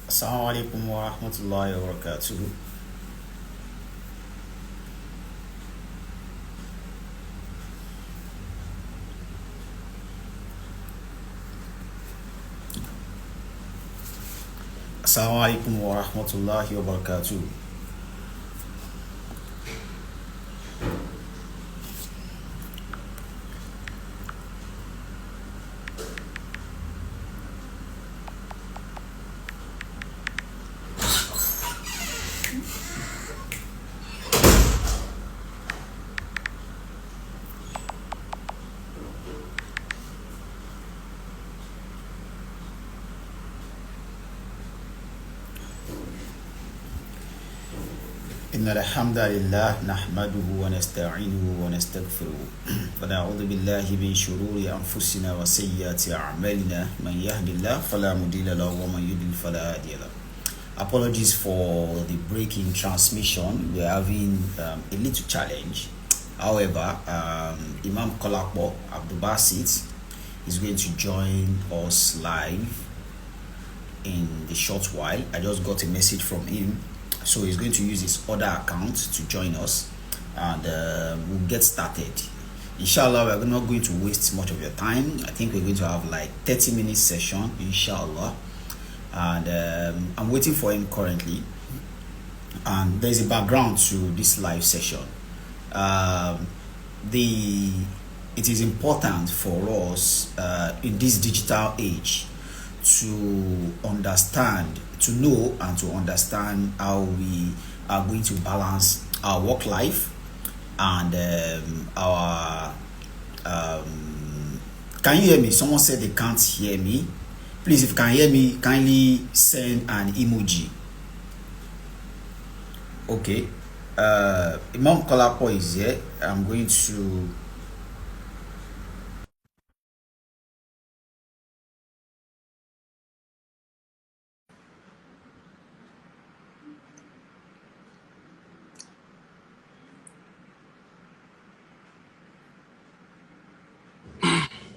Assalamu alaikum wa rahmatullahi wa barakatuh. Assalamu alaikum wa rahmatullahi wa barakatuh. إن الحمد لله نحمده ونستعينه ونستغفره ونعوذ بالله من شرور أنفسنا وسيئات أعمالنا من يهد الله فلا مضل له ومن يضلل فلا هادي له. Apologies for the break in transmission. We're having a little challenge. However, Imam Kolapo Abdubasit is going to join us live in the short while. I just got a message from him, so he's going to use his other account to join us, and we'll get started. Inshallah, we're not going to waste much of your time. I think we're going to have like 30-minute session, inshallah. And I'm waiting for him currently. And there's a background to this live session. It is important for us in this digital age to understand, to know and to understand how we are going to balance our work life and our can you hear me? Someone said they can't hear me. Please, if you can hear me, kindly send an emoji. Okay. Imam Kolapo is here. I'm going to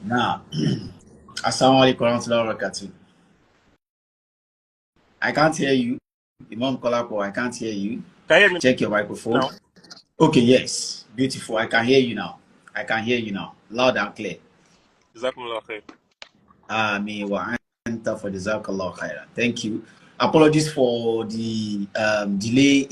now. Assalamu alaikum warahmatullahi wabarakatuh. I can't hear you. Imam Kolapo, I can't hear you. Can you hear me Check your microphone. now? Okay, yes. Beautiful. I can hear you now. I can hear you now. Loud and clear. Jazakumullah khair. Ameen wa anta for jazakallah khairan. Thank you. Apologies for the delay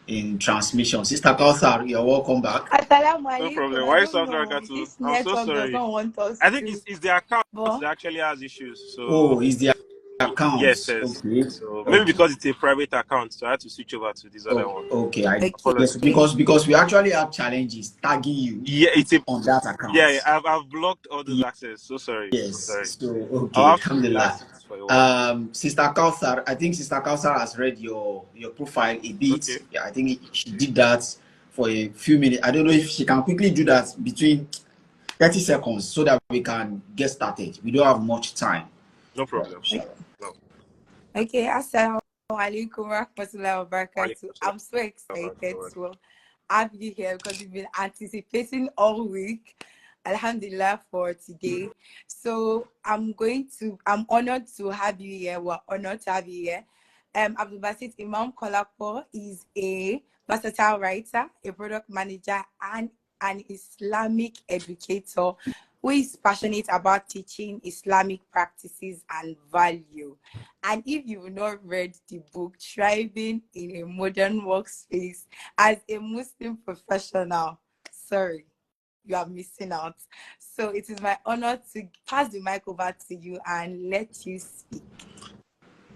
in transmission. Sister Kawthar, you're welcome back. Assalamu No alaikum. problem. I Why don't South know. Africa too? This I'm so network does sorry. not want us I think to. it's the account But that actually has issues. Oh, So is the yes, accounts. yes. Okay. So maybe Okay. because it's a private account, so I had to switch over to this other Oh, one. okay. I yes, Apologies. because we actually have challenges tagging you Yeah, it's a on that yeah. account. I've blocked all those access. So sorry. So Yes. sorry. So I'll okay, have to relax alhamdulillah. it for a while. Sister Kawthar, I think Sister Kawthar has read your profile a bit. Okay. Yeah, I think she did that for a few minutes. I don't know if she can quickly do that between 30 seconds so that we can get started. We don't have much time. No problem. No. okay, assalamu alaikum warahmatullahi wabarakatuh. Walaikum I'm so excited to have you here because we've been anticipating all week. Alhamdulillah for today. So I'm honored to have you here. We're honored to have you here. Abdul Basit Imam Kolapo is a versatile writer, a product manager, and an Islamic educator who is passionate about teaching Islamic practices and value. And if you've not read the book, Thriving in a Modern Workspace as a Muslim professional, sorry, you are missing out. So it is my honor to pass the mic over to you and let you speak.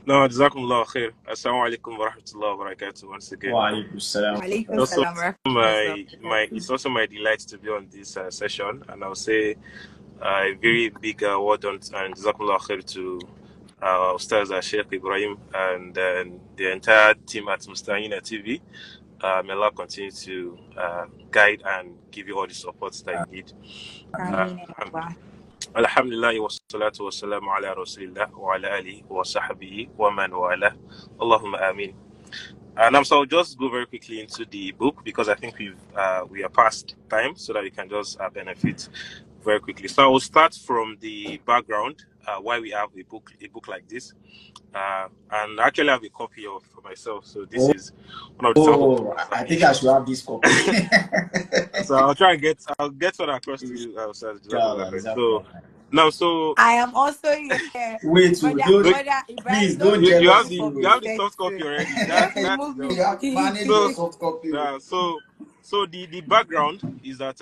No, Jazakumullah khair. Assalamu alaikum wa rahmatullahi wa barakatuh once again. Wa alaikum salam. Alaikum Also, salam wa rahmatullahi. it's also my delight to be on this session, and I'll say a very big word on and Jazakumullah khair to Ustadh Sheikh Ibraheem and the entire team at Mustahina TV. May Allah continue to guide and give you all the support that you need. Ameen, Allah. Alhamdulillah wa salatu wa salamu ala rasulillah wa ala alihi wa sahbihi wa man wala. Allahumma ameen. And so I'll just go very quickly into the book because I think we are past time so that we can just benefit very quickly. So I will start from the background, why we have a book like this. And actually I have a copy of for myself. So this is one of the sample Oh, copies I I've think I issued. should have this copy. So I'll get one across to you, Ustaz. Inshallah, So Jazakallah. now, so I am also here. Wait, so Brother Ibrahim, please don't don't you remove jealous have me the from you the you. have the soft copy setting. already. Don't That's remove the me, You have managed your so please. soft copy. so the background is that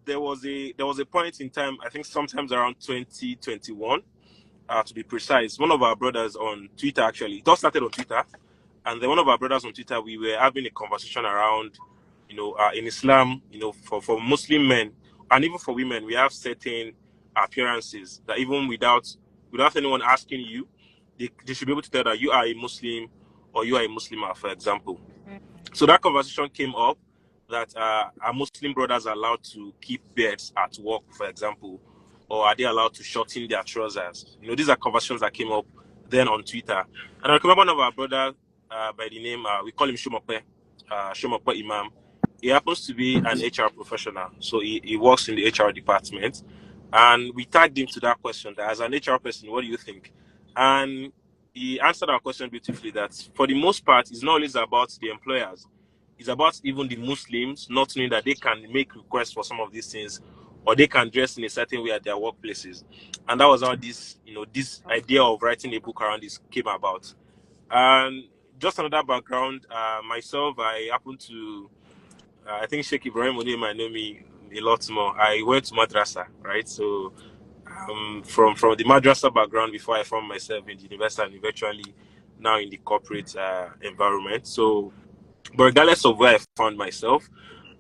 there was a point in time, I think sometimes around 2021, to be precise. One of our brothers on Twitter, actually, it all started on Twitter, and then one of our brothers on Twitter, we were having a conversation around, in Islam, for Muslim men and even for women, we have certain appearances that even without anyone asking you, they should be able to tell that you are a Muslim or you are a Muslimah, for example. So that conversation came up that are Muslim brothers allowed to keep beards at work, for example, or are they allowed to shorten their trousers? These are conversations that came up then on Twitter. And I remember one of our brothers by the name, we call him Shumokwe Imam. He happens to be an HR professional, so he works in the HR department. And we tagged him to that question that as an HR person, what do you think? And he answered our question beautifully that for the most part, it's not always about the employers. It's about even the Muslims not knowing that they can make requests for some of these things or they can dress in a certain way at their workplaces. And that was how this idea of writing a book around this came about. And just another background, myself, I happen to, I think Sheikh Ibraheem might know me a lot more. I went to madrasa, right? So from the madrasa background before I found myself in the university and eventually now in the corporate environment. So, but regardless of where I found myself,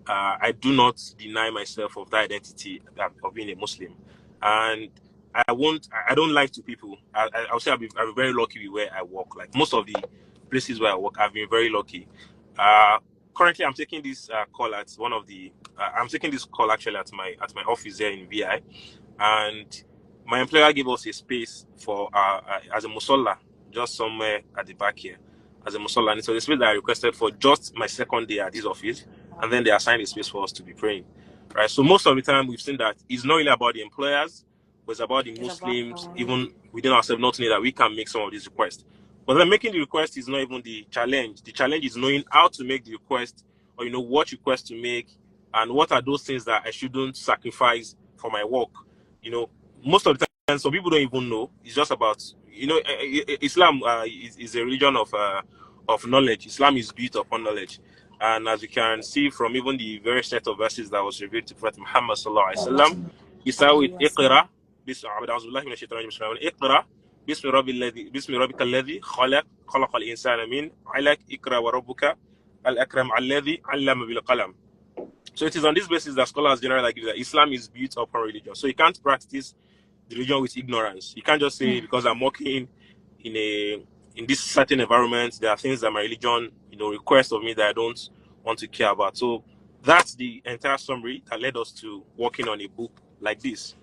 I do not deny myself of that identity of being a Muslim, and I don't lie to people. I'll say I'm very lucky with where I work. Like most of the places where I work, I've been very lucky. Uh, Currently, I'm taking this call at one of the. I'm taking this call actually at my office here in VI, and my employer gave us a space for as a musalla just somewhere at the back here as a musalla, and so the space that I requested for just my second day at this office, and then they assigned a space for us to be praying, right? So most of the time we've seen that it's not really about the employers, but it's about the Muslims, even within ourselves, not knowing that we can make some of these requests. But then making the request is not even the challenge. The challenge is knowing how to make the request, or what request to make, and what are those things that I shouldn't sacrifice for my work. Most of the time, some people don't even know. It's just about, Islam is a religion of knowledge. Islam is built upon knowledge. And as you can see from even the very set of verses that was revealed to Prophet Muhammad sallallahu alaihi wasallam, he started with Iqra, Iqra, بسم ربك الذي خلق الإنسان من علق اقرأ وربك الأكرم الذي علم بالقلم. So it is on this basis that scholars generally agree that Islam is built upon religion. So you can't practice the religion with ignorance. You can't just say because I'm working in this certain environment, there are things that my religion, requests of me that I don't want to care about. So that's the entire summary that led us to working on a book like this.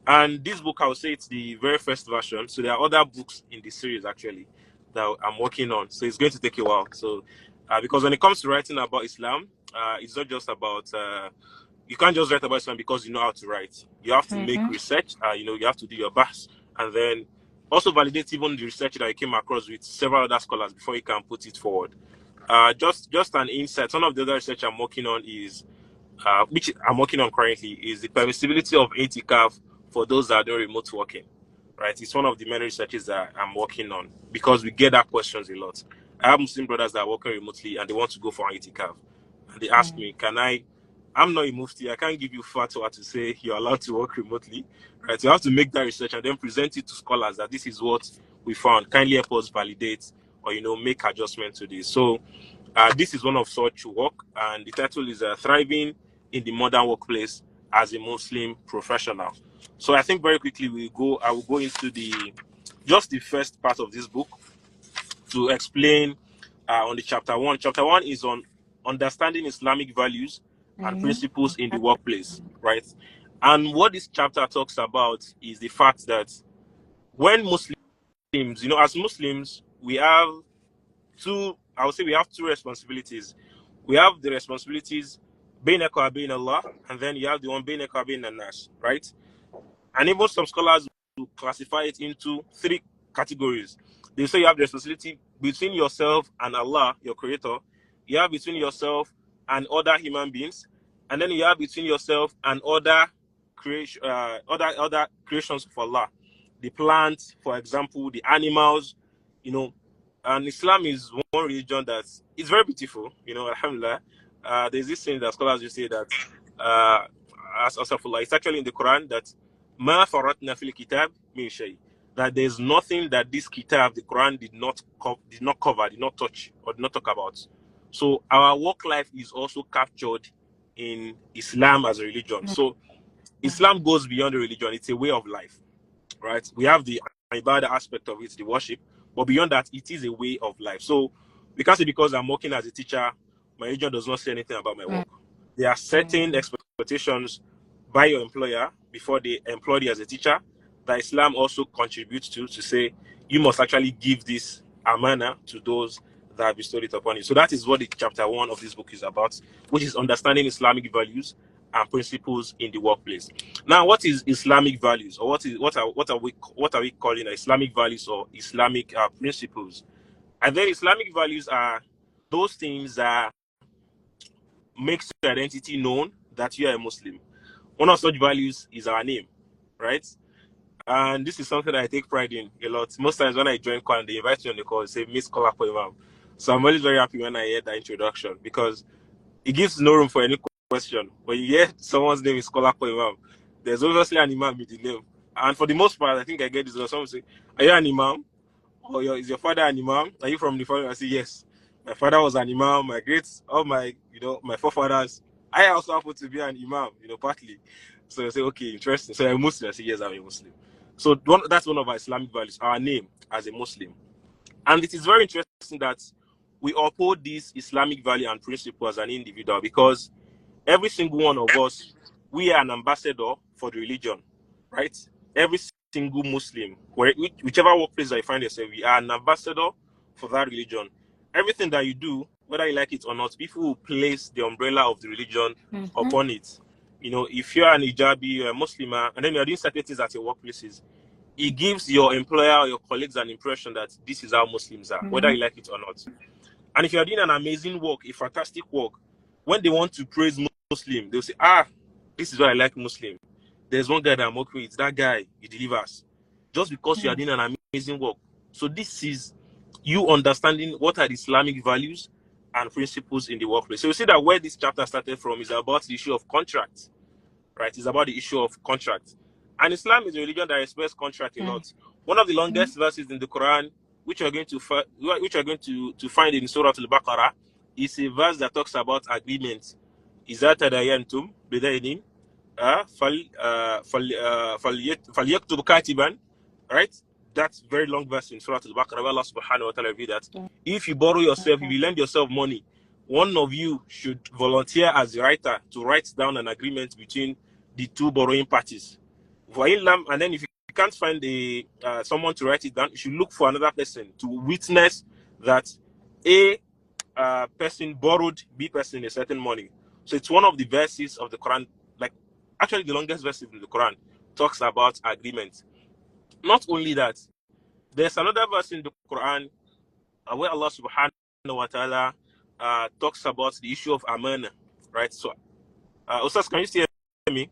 And this book, I would say it's the very first version. So there are other books in the series actually that I'm working on. So it's going to take a while. So because when it comes to writing about Islam, it's not just about you can't just write about Islam because you know how to write. You have to make research. You have to do your best, and then also validate even the research that you came across with several other scholars before you can put it forward. Just an insight. One of the other research I'm working on is, which I'm working on currently, is the permissibility of itikaf for those that are doing remote working. Right, it's one of the many researches that I'm working on because we get that questions a lot. I have Muslim brothers that are working remotely and they want to go for itikaf, and they ask me, "Can I?" I'm not a mufti. I can't give you fatwa to say you're allowed to work remotely, right? You have to make that research and then present it to scholars that this is what we found. Kindly help us validate or make adjustment to this. So this is one of such work, and the title is "Thriving in the Modern Workplace as a Muslim Professional." So I think very quickly I will go into just the first part of this book to explain on the chapter one. Chapter one is on understanding Islamic values and principles in the workplace, right? And what this chapter talks about is the fact that when Muslims, as Muslims, we have I would say we have two responsibilities. We have the responsibilities بينك وبين Allah, and then you have the one بينك وبين الناس, right? And even some scholars will classify it into three categories. They say you have the responsibility between yourself and Allah, your creator. You have between yourself and other human beings, and then you have between yourself and other creation, other creations of Allah, the plants, for example, the animals, you know. And Islam is one religion that is very beautiful, you know. Alhamdulillah, there's this thing that scholars will say that, as Asafullah, it's actually in the Quran that Ma faratna fil kitab min shay, that there's nothing that this kitab, the Quran, did not cover, did not touch, or did not talk about. So our work life is also captured in Islam as a religion. So Islam goes beyond the religion; it's a way of life, right? We have the ibadah aspect of it, the worship, but beyond that, it is a way of life. So we can't say because I'm working as a teacher, my religion does not say anything about my work. There are certain expectations by your employer before they employ you as a teacher that Islam also contributes to say you must actually give this amana to those that have bestowed it upon you. So that is what the chapter 1 of this book is about, which is understanding Islamic values and principles in the workplace. Now, what is Islamic values, or what are we calling Islamic values or Islamic principles? And then Islamic values are those things that makes your identity known that you are a Muslim. One of such values is our name, right? And this is something that I take pride in a lot. Most times when I join call and they invite me on the call, they say Miss Kolapo Imam. So I'm always very happy when I hear that introduction, because it gives no room for any question. When you hear someone's name is Kolapo Imam, there's obviously an imam with the name. And for the most part, I think I get this. Someone say, "Are you an imam? Or is your father an imam? Are you from the family?" I say, "Yes. My father was an imam. My forefathers. I also happen to be an imam, partly." So I say, "Okay, interesting. So you're a Muslim?" I say, "Yes, I'm a Muslim." So that's one of our Islamic values, our name as a Muslim. And it is very interesting that we uphold this Islamic value and principle as an individual, because every single one of us, we are an ambassador for the religion, right? Every single Muslim, whichever workplace I find yourself, we are an ambassador for that religion. Everything that you do, whether you like it or not, people will place the umbrella of the religion upon it. If you're an hijabi, you're a Muslim, and then you're doing certain things at your workplaces, it gives your employer or your colleagues an impression that this is how Muslims are, whether you like it or not. And if you're doing an amazing work, a fantastic work, when they want to praise Muslim, they'll say, this is why I like Muslim. There's one guy that I'm working with, that guy, he delivers. Just because you are doing an amazing work. So this is you understanding what are the Islamic values and principles in the workplace. So you see that where this chapter started from is about the issue of contract, right? It's about the issue of contract. And Islam is a religion that respects contract a lot. One of the longest verses in the Quran, which you're going to find in Surah Al-Baqarah, is a verse that talks about agreement. إِذَا تَدَايَنْتُمْ بِدَيْنٍ فَلْيَكْتُبْ كَاتِبًا, right? That's very long verse in Surah Al-Baqarah, where Allah subhanahu wa ta'ala revealed that if you borrow yourself, if you lend yourself money, one of you should volunteer as a writer to write down an agreement between the two borrowing parties. And then if you can't find someone to write it down, you should look for another person to witness that A person borrowed B person a certain money. So it's one of the verses of the Quran, like actually the longest verse in the Quran, talks about agreement. Not only that, there's another verse in the Quran where Allah subhanahu wa ta'ala talks about the issue of amana, right? So, Ustaz, can you still hear me?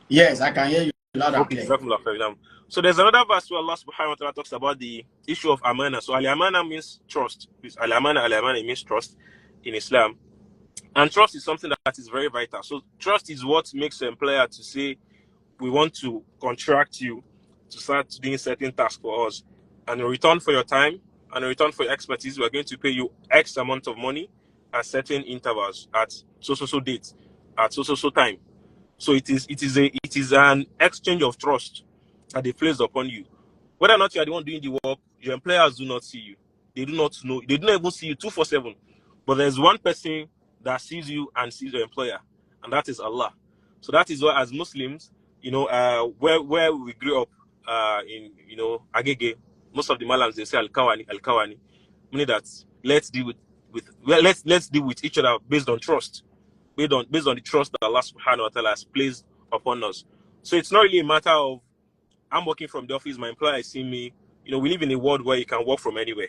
Yes, I can hear you loud and Okay, clear. so there's another verse where Allah subhanahu wa ta'ala talks about the issue of amana. So al-amana means trust. Al-amana means trust in Islam. And trust is something that is very vital. So trust is what makes the employer to say, we want to contract you to start doing certain tasks for us. And in return for your time, and in return for your expertise, we're going to pay you X amount of money at certain intervals, at so date, at so time. So it is an exchange of trust that they place upon you. Whether or not you are the one doing the work, your employers do not see you. They do not know. They do not even see you 247. But there's one person that sees you and sees your employer, and that is Allah. So that is why, as Muslims, where we grew up in Agege, most of the Malams, they say al-Kawani, meaning that let's deal with each other based on trust. Based on the trust that Allah subhanahu wa ta'ala has placed upon us. So it's not really a matter of I'm working from the office, my employer is seeing me. You know, we live in a world where you can work from anywhere.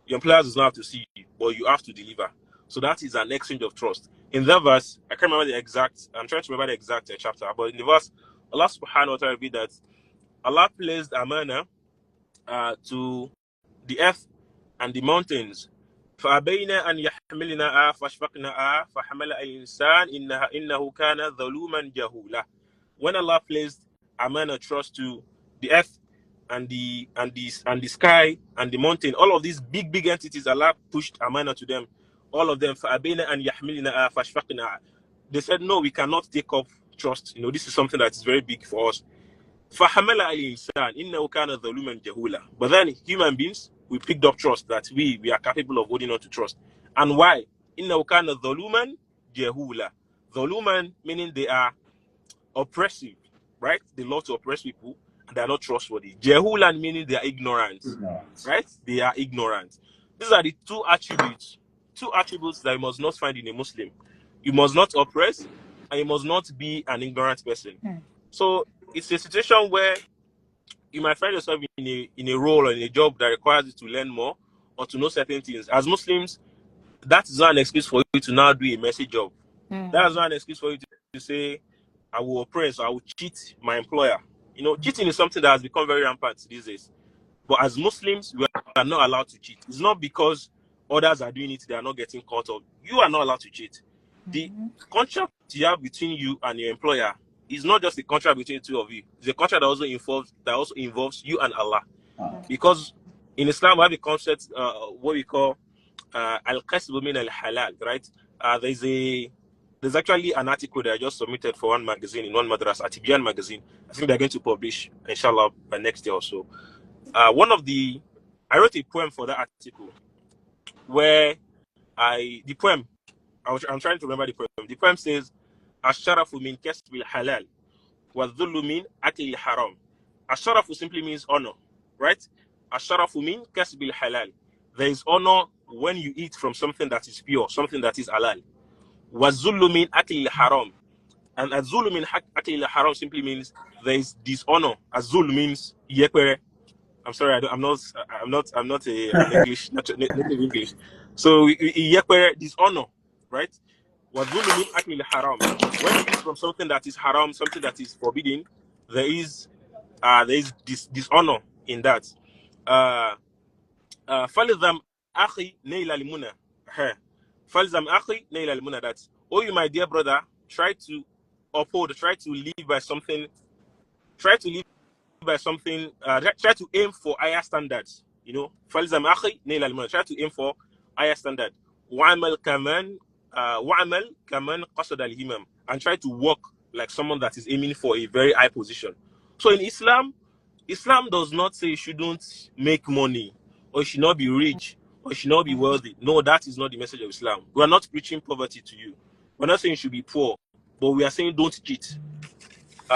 Your employer does not have to see you, but you have to deliver. So that is an exchange of trust. In that verse, I can't remember the exact, I'm trying to remember the exact chapter, but in the verse, Allah subhanahu wa ta'ala revealed that Allah placed amana to the earth and the mountains. فأبين أن يحملنها فأشفقنها فحمل الإنسان إنه كان ظلوما جهولا. When Allah placed amana trust to the earth and the sky and the mountain, all of these big entities, Allah pushed amana to them, all of them. فأبين أن يحملنها فأشفقنها. They said, no, we cannot take up trust. You know, this is something that is very big for us. فحمل الإنسان إنه كان ظلوما جهولا. But then human beings, we picked up trust that we are capable of holding on to trust. And why? إنه كان ظلوما جهولا. ظلوman meaning they are oppressive, right? They love to oppress people and they are not trustworthy. Jehulan meaning they are ignorant, right? They are ignorant. These are the two attributes that you must not find in a Muslim. You must not oppress and you must not be an ignorant person. So it's a situation where you might find yourself in a role or in a job that requires you to learn more or to know certain things. As Muslims, that is not an excuse for you to now do a messy job. That's not an excuse for you to say, I will oppress, I will cheat my employer. You know, cheating is something that has become very rampant these days. But as Muslims, we are not allowed to cheat. It's not because others are doing it, they are not getting caught up. You are not allowed to cheat. The contract you have between you and your employer is not just a contract between the two of you. It's a contract that also involves you and Allah. Because in Islam, we have a concept, what we call al-qasb min al-halal, right? There's actually an article that I just submitted for one magazine in one madrasa, Atibian magazine. I think they're going to publish, inshallah, by next year or so. I wrote a poem for that article where I'm trying to remember the poem. The poem says, Asharafu min kasbil halal, wa dhullu min akli haram. Asharafu simply means honor, right? Asharafu min kasbil halal. There is honor when you eat from something that is pure, something that is halal. Wa dhullu min akli haram. And azul min akli haram simply means there is dishonor. Azul means yekere. I'm sorry, I'm not an English, native English. So yekere, dishonor, right? Wa dhullu min akli haram. When you eat from something that is haram, something that is forbidden, there is dishonor in that. Falizam akhi neila limuna. Falizam akhi neila limuna. That, oh, you, my dear brother, try to live by something, try to aim for higher standards. You know, Falizam akhi neila limuna. Try to aim for higher standard. Wa'amal kaman qasad al-himam. And try to work like someone that is aiming for a very high position. So in Islam does not say you shouldn't make money, or you should not be rich, or you should not be wealthy. No, that is not the message of Islam. We are not preaching poverty to you. We're not saying you should be poor, but we are saying don't cheat.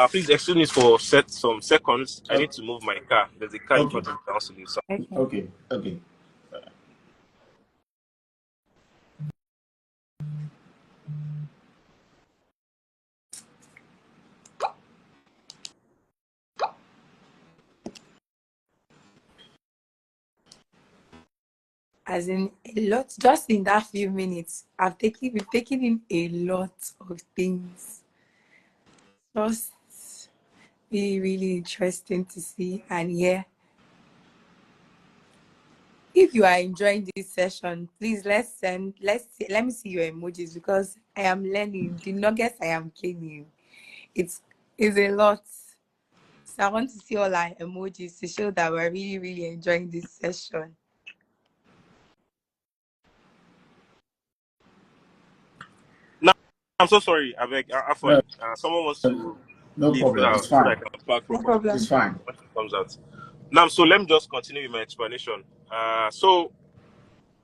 Please excuse me for some seconds. I need to move my car. There's a car in front of the house. Okay. As in a lot, just in that few minutes, we've taken in a lot of things. Just really interesting to see and hear. If you are enjoying this session, please let me see your emojis, because I am learning the nuggets I am gaining. It's a lot. So I want to see all our emojis to show that we're really enjoying this session. I'm so sorry. I beg. Someone wants to No problem. It's fine. No problem. It's fine. When it comes out. Now, so let me just continue with my explanation. So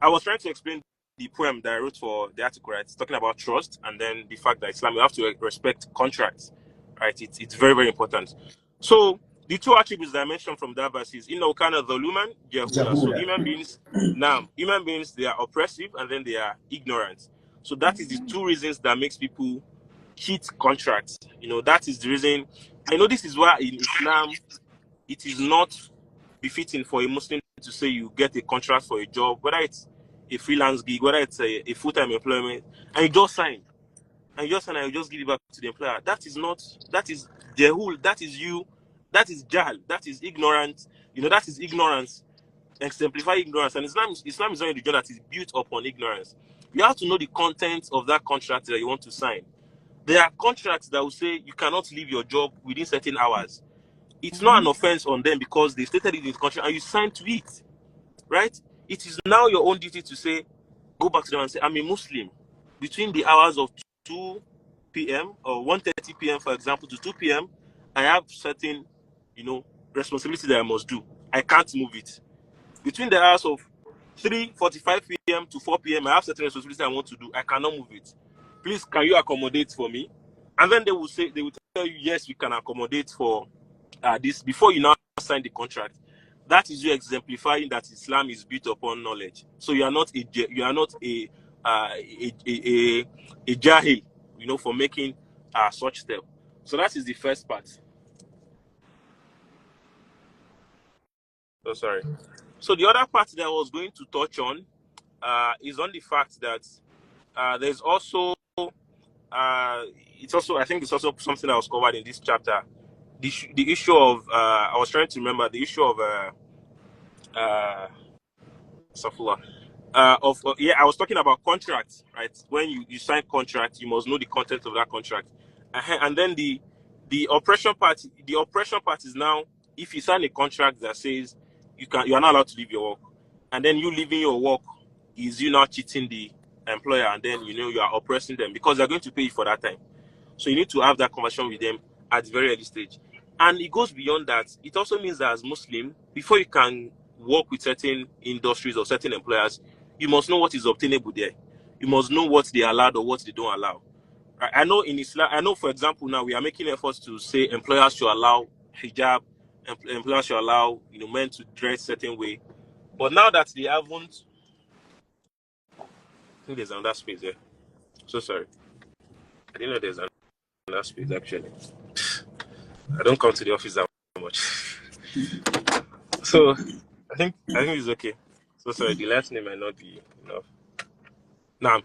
I was trying to explain the poem that I wrote for the article, right? It's talking about trust and then the fact that Islam, you have to respect contracts, right? It's very important. So the two attributes that I mentioned from that verse is inna kana dhuluman jahula. So human beings, they are oppressive and then they are ignorant. So that is the two reasons that makes people cheat contracts. You know, that is the reason I know this is why in Islam it is not befitting for a Muslim to say you get a contract for a job, whether it's a freelance gig, whether it's a full-time employment, and you just sign. And you just give it back to the employer. That is jehul, that is you, that is jahl, that is ignorant. That is ignorance, exemplify ignorance. And Islam is not a religion that is built upon ignorance. You have to know the content of that contract that you want to sign. There are contracts that will say you cannot leave your job within certain hours. It's not an offense on them because they stated it in the contract and you signed to it, right? It is now your own duty to say, go back to them and say, I'm a Muslim. Between the hours of 2 p.m. or 1:30 p.m., for example, to 2 p.m., I have certain, responsibility that I must do. I can't move it. Between the hours of 3:45 p.m. to 4 p.m., I have certain responsibilities I want to do. I cannot move it. Please, can you accommodate for me? And then they will tell you, yes, we can accommodate for this before you now sign the contract. That is you exemplifying that Islam is built upon knowledge. So you are not a jahil, for making such step. So that is the first part. Oh, sorry. So the other part that I was going to touch on is on the fact that there's also I think it's also something that was covered in this chapter. The issue of I was trying to remember the issue of I was talking about contracts, right? When you sign contract, you must know the content of that contract. And then the oppression part is now if you sign a contract that says you are not allowed to leave your work, and then you leaving your work is you now cheating the employer, and then you are oppressing them because they're going to pay you for that time. So you need to have that conversation with them at the very early stage. And it goes beyond that. It also means that as Muslim, before you can work with certain industries or certain employers, you must know what is obtainable there. You must know what they allowed or what they don't allow. I know in Islam, for example, now we are making efforts to say employers should allow hijab, employers should allow men to dress certain way. But now that they haven't, I think there's another space there. So sorry. I didn't know there's another space actually. I don't come to the office that much. So I think it's okay. So sorry, the last name might not be enough. Now,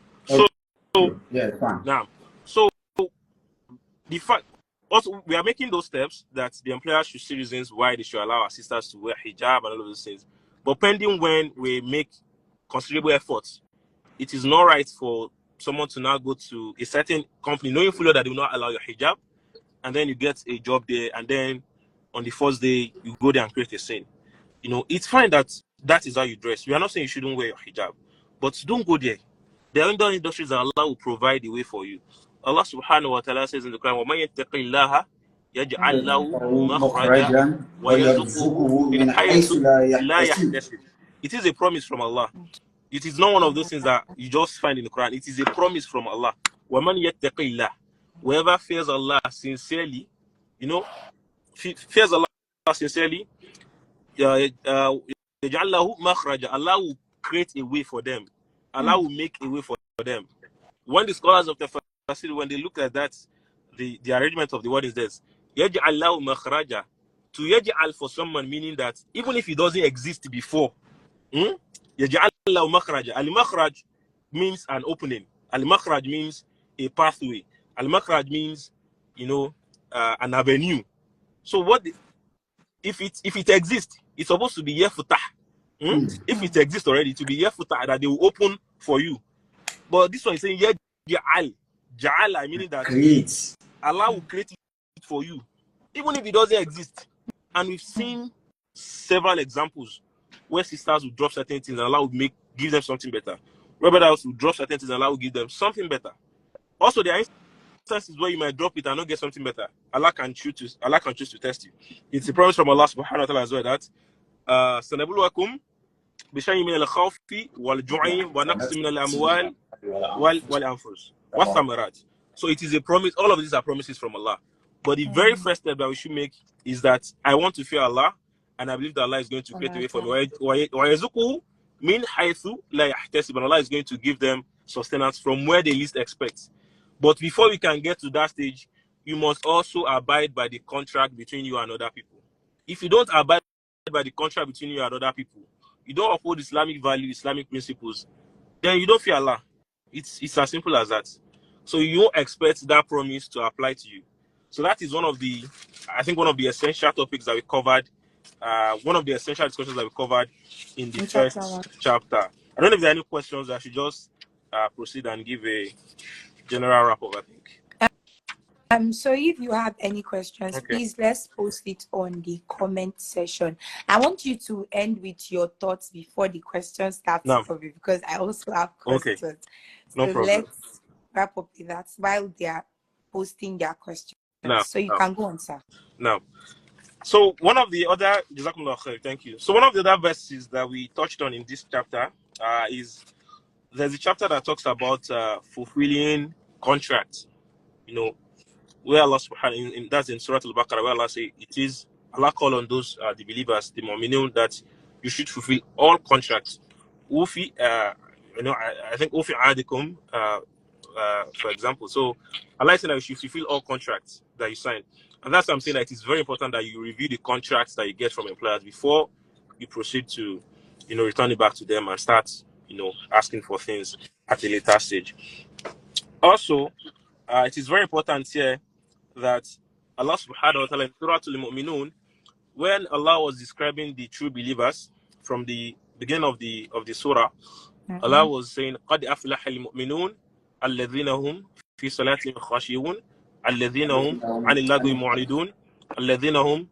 yeah, fine. Now, so the fact also we are making those steps that the employer should see reasons why they should allow our sisters to wear hijab and all of those things. But pending when we make considerable efforts, it is not right for someone to now go to a certain company knowing fully that they will not allow your hijab, and then you get a job there, and then on the first day you go there and create a scene. It's fine that is how you dress. We are not saying you shouldn't wear your hijab, but don't go there. There are other industries that Allah will provide a way for you. Allah subhanahu wa ta'ala says in the Quran, وَمَنْ يَتَّقِ اللَّهَ يَجْعَلْ لَهُ مَخْرَجًا وَيَرْزُقْهُ مِنْ حَيْثُ لَا يَحْتَسِبُ. It is a promise from Allah. It is not one of those things that you just find in the Quran. It is a promise from Allah. وَمَنْ يَتَّقِ اللَّهَ. Whoever fears Allah sincerely, fears Allah sincerely, Allah will create a way for them. Allah will make a way for them. When the scholars of the Tafsir, when they look at that, the arrangement of the word is this: Yaj'allahu makhraja. To yaj'al for someone meaning that even if it doesn't exist before, yaj'allahu makhraja. Al-makhraj means an opening. Al-makhraj means a pathway. Al-makhraj means an avenue. So if it exists, it's supposed to be yafutah. If it exists already, it will be yafutah that they will open for you. But this one is saying Ja'ala, meaning that Allah will create it for you, even if it doesn't exist. And we've seen several examples where sisters will drop certain things and Allah will give them something better. Where brothers will drop certain things and Allah will give them something better. Also, there are instances where you might drop it and not get something better. Allah can choose to test you. It's a promise from Allah subhanahu wa ta'ala as well that sanabluwakum bishay'in min al-khawfi wal-ju'i wa naqsin min al-amwal wal-anfus was-thamarat. So it is a promise. All of these are promises from Allah. But the very first step that we should make is that I want to fear Allah, and I believe that Allah is going to create a way for me. وَيَرْزُقُهُ مِنْ حَيْثُ لَا يَحْتَسِبُ. And Allah is going to give them sustenance from where they least expect. But before we can get to that stage, you must also abide by the contract between you and other people. If you don't abide by the contract between you and other people, you don't uphold Islamic values, Islamic principles, then you don't fear Allah. It's as simple as that. So you won't expect that promise to apply to you. So that is one of the essential topics that we covered. One of the essential discussions that we covered in the In chapter first 1. chapter. I don't know if there are any questions. I should just proceed and give a general wrap up, I think. So if you have any questions, Okay. please let's post it on the comment section. I want you to end with your thoughts before the question starts No. coming, because I also have questions. Okay. So No problem. let's wrap up with that while they are posting their questions. No. So you can go on, sir. No. So one of the other, thank you. So one of the other verses that we touched on in this chapter is, there's a chapter that talks about fulfilling contracts. You know, where Allah subhanahu, that's in Surah Al-Baqarah, where Allah say it is, Allah call on those the believers, the mu'minun, that you should fulfill all contracts. Ufi, I think Ufi adikum, for example. So Allah said that you should fulfill all contracts that you sign. And that's something that it is very important that you review the contracts that you get from employers before you proceed to, return it back to them and start, asking for things at a later stage. Also, it is very important here that Allah subhanahu wa ta'ala in Surah Al-Mu'minun, when Allah was describing the true believers from the beginning of the surah, Allah was saying, قَدْ أَفْلَحَ الْمُؤْمِنُونَ الَّذِينَ هُمْ فِي صَلَاتِهِمْ خَاشِعُونَ الَّذِينَ هُمْ عَنِ اللَّغْوِ مُعْرِضُونَ الَّذِينَ هُمْ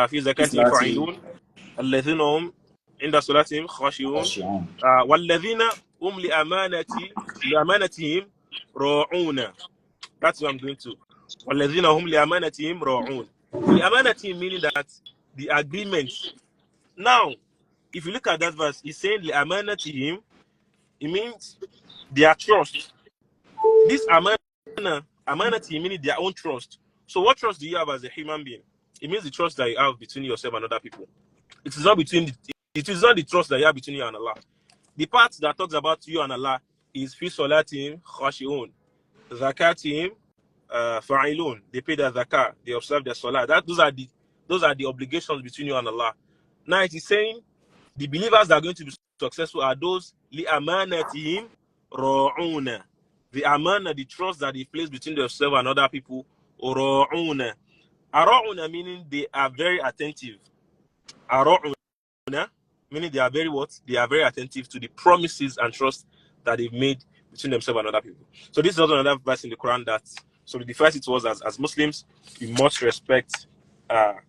فِي زَكَاتِهِمْ فَاعِلُونَ الَّذِينَ هُمْ عِنْدَ صَلَاتِهِمْ خَاشِعُونَ وَالَّذِينَ هُمْ لِأَمَانَتِهِمْ رَاعُونَ. That's what I'm going to. وَالَّذِينَ هُمْ لِأَمَانَتِهِمْ رَاعُونَ. لِأَمَانَتِهِمْ meaning that the agreements. Now, if you look at that verse, it's saying لِأَمَانَتِهِمْ, it means their trust. This amanati meaning their own trust. So what trust do you have as a human being? It means the trust that you have between yourself and other people. It is not the trust that you have between you and Allah. The part that talks about you and Allah is fi salatim khashi'un, zakatihim fa'ilun. They pay their zakah, they observe their salah. Those are the obligations between you and Allah. Now it is saying the believers that are going to be successful are those li amanatihim ra'una. The amana, the trust that they place between themselves and other people, ra'una. Ara'una meaning they are very attentive. Ara'una meaning they are very what? They are very attentive to the promises and trust that they've made between themselves and other people. So this is also another verse in the Quran that solidifies it to us as Muslims. We must respect that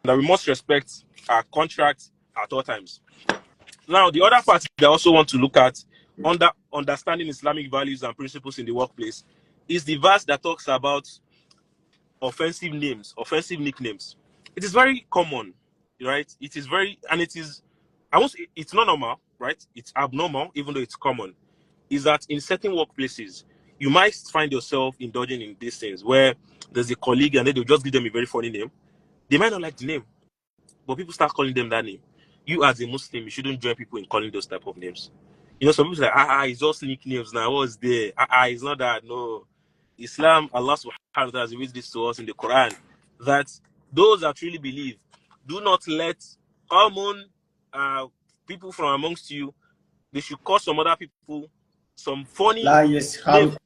we must respect our contracts at all times. Now, the other part that I also want to look at under understanding Islamic values and principles in the workplace is the verse that talks about offensive names, offensive nicknames. It is very common, right? It is very, and it is, it's not normal, right? It's abnormal, even though it's common. Is that in certain workplaces, you might find yourself indulging in these things where there's a colleague and then they'll just give them a very funny name. They might not like the name, but people start calling them that name. You as a Muslim, you shouldn't join people in calling those type of names. Some people say, it's just nicknames now. What's there? It's not that. No. Islam, Allah subhanahu wa ta'ala has revealed this to us in the Quran, that those that truly believe, do not let common people from amongst you, they should call some other people some funny names. Allah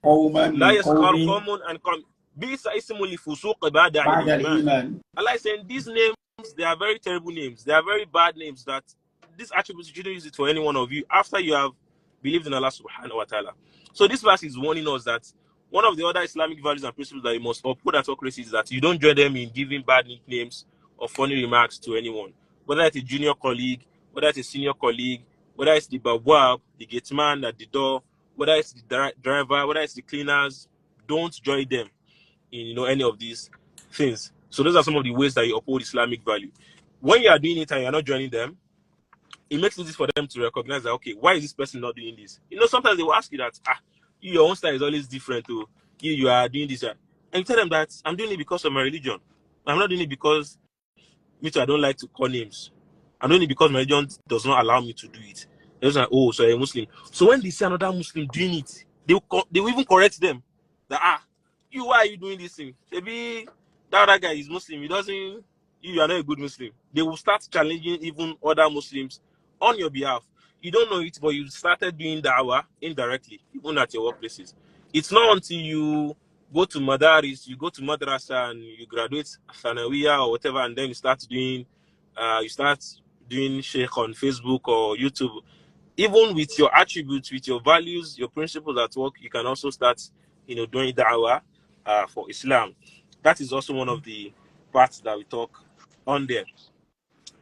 is saying these names, they are very terrible names. They are very bad names. That these attributes, you shouldn't use it for any one of you after you have believed in Allah subhanahu wa ta'ala. So this verse is warning us that one of the other Islamic values and principles that you must uphold at all places is that you don't join them in giving bad nicknames or funny remarks to anyone. Whether it's a junior colleague, whether it's a senior colleague, whether it's the bawab, the gate man at the door, whether it's the driver, whether it's the cleaners, don't join them in any of these things. So those are some of the ways that you uphold Islamic value. When you are doing it and you're not joining them, it makes it easy for them to recognize that, okay, why is this person not doing this? Sometimes they will ask you that, your own style is always different to you are doing this. And you tell them that I'm doing it because of my religion. I'm not doing it because me too, I don't like to call names. I'm doing it because my religion does not allow me to do it. They're just like, oh, so you're a Muslim. So when they see another Muslim doing it, they will even correct them. That why are you doing this thing? Maybe that other guy is Muslim. He doesn't. You are not a good Muslim. They will start challenging even other Muslims on your behalf. You don't know it, but you started doing da'wah indirectly, even at your workplaces. It's not until you go to Madaris, you go to Madrasa, and you graduate Thanawiya or whatever, and then you start doing Sheikh on Facebook or YouTube. Even with your attributes, with your values, your principles at work, you can also start, doing da'wah for Islam. That is also one of the parts that we talk on there.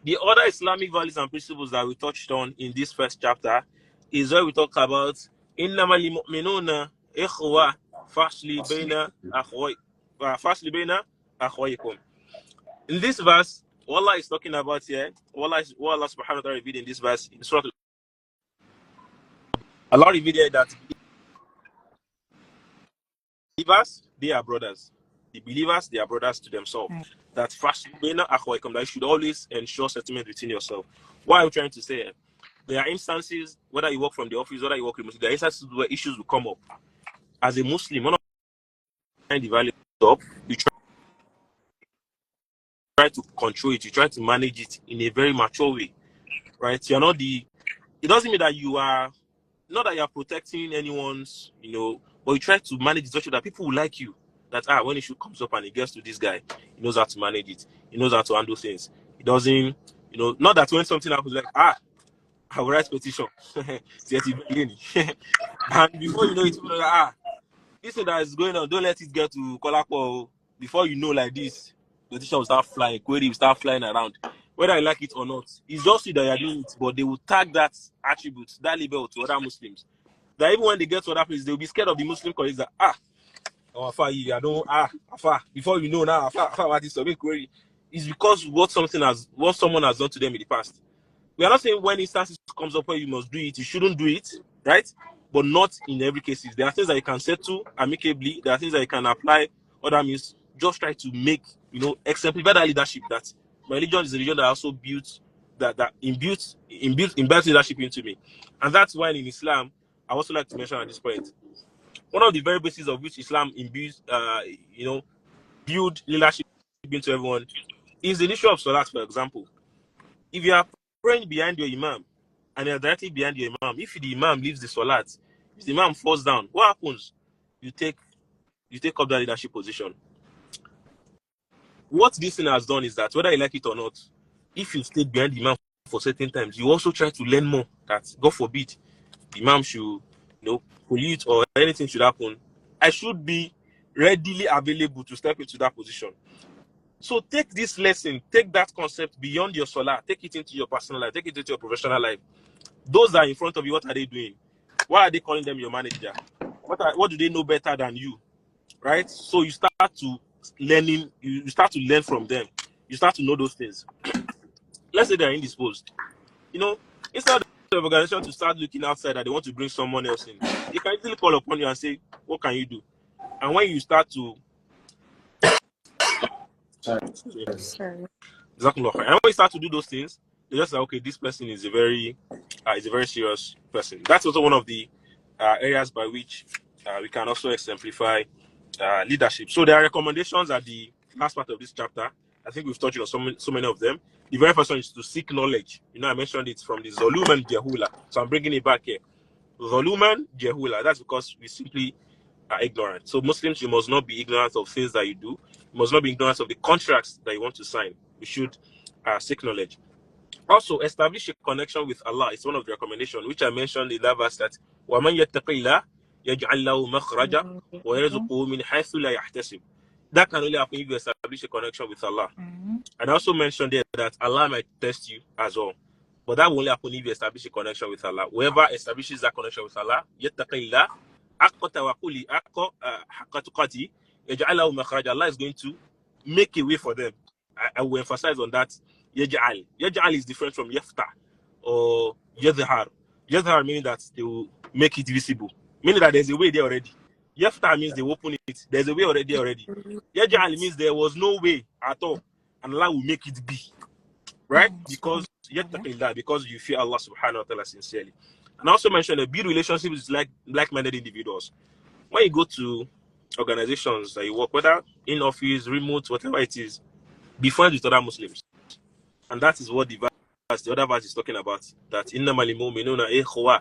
The other Islamic values and principles that we touched on in this first chapter is where we talk about إِنَّمَا الْمُؤْمِنُونَ إِخْوَةٌ فَأَصْلِحُوا بَيْنَ أَخَوَيْكُمْ. In this verse, what Allah is talking about here, what Allah subhanahu wa ta'ala revealed in this verse, in Surah Allah revealed here that believers, they are brothers. The believers, they are brothers to themselves. That first, that you should always ensure settlement within yourself. What I'm trying to say, there are instances, whether you work from the office, whether you work remotely, there are instances where issues will come up. As a Muslim, one of the value up, you try to control it, you try to manage it in a very mature way, right? You're not it doesn't mean that you are, not that you are protecting anyone's, but you try to manage it such that people will like you. That when issue comes up and it gets to this guy, he knows how to manage it. He knows how to handle things. He doesn't, not that when something happens, like, I will write petition. And before you know it, this thing that is going on, don't let it get to Kolapo. Before you know, like this, petition will start flying, query will start flying around. Whether I like it or not, it's just you that you're doing it, but they will tag that attribute, that label to other Muslims. That even when they get to other places, they'll be scared of the Muslim colleagues that, before you know now, what is a query. It's because what someone has done to them in the past. We are not saying when instances comes up where you must do it, you shouldn't do it, right? But not in every case. There are things that you can settle amicably. There are things that you can apply. Other means, just try to make, exemplify that leadership. That my religion is a religion that also built that imbues leadership into me, and that's why in Islam, I also like to mention at this point, one of the very bases of which Islam imbues, build leadership into everyone is the issue of salat. For example, if you are praying behind your imam and you're directly behind your imam, if the imam leaves the salat, if the imam falls down, what happens? You take up that leadership position. What this thing has done is that whether you like it or not, if you stay behind the imam for certain times, you also try to learn more. That God forbid the imam should, pollute or anything should happen, I should be readily available to step into that position. So take this lesson, take that concept beyond your salah, take it into your personal life, take it into your professional life. Those that are in front of you, what are they doing? Why are they calling them your manager? What do they know better than you? Right? So you start to learning, you start to learn from them. You start to know those things. Let's say they're indisposed. Instead of the organization to start looking outside that they want to bring someone else in, they can easily call upon you and say, what can you do? And when you start to And when you start to do those things, they just say, okay, this person is a very serious person. That's also one of the areas by which we can also exemplify leadership. So there are recommendations at the last part of this chapter. I think we've touched on so many of them. The very first one is to seek knowledge. I mentioned it from the Zoluman Jehula. So I'm bringing it back here. Zoluman Jehula. That's because we simply are ignorant. So Muslims, you must not be ignorant of things that you do. You must not be ignorant of the contracts that you want to sign. We should seek knowledge. Also, establish a connection with Allah. It's one of the recommendations, which I mentioned in that verse that وَمَنْ يَتَّقِ اللَّهِ يَجْعَلْ لَهُ مَخْرَجًا وَيَرْزُقْهُ مِنْ حَيْثُ لَا يَحْتَسِبُ. That can only happen if you establish a connection with Allah. And I also mentioned there that Allah might test you as well. But that will only happen if you establish a connection with Allah. Whoever establishes that connection with Allah, يَتَّقِ اللَّهِ Allah is going to make a way for them. I will emphasize on that. Yaj'al. Yaj'al is different from yafta or yadhhar. Yadhhar meaning that they will make it visible, meaning that there's a way there already. Yafta means they open it. There's a way already. Yaj'al means there was no way at all, and Allah will make it be. Right? Because because you fear Allah subhanahu wa ta'ala sincerely. And I also mentioned a build relationships with like-minded individuals. When you go to organizations that you work, whether in office, remote, whatever it is, be friends with other Muslims. And that is what the other verse is talking about. That innamal mu'minuna ikhwa.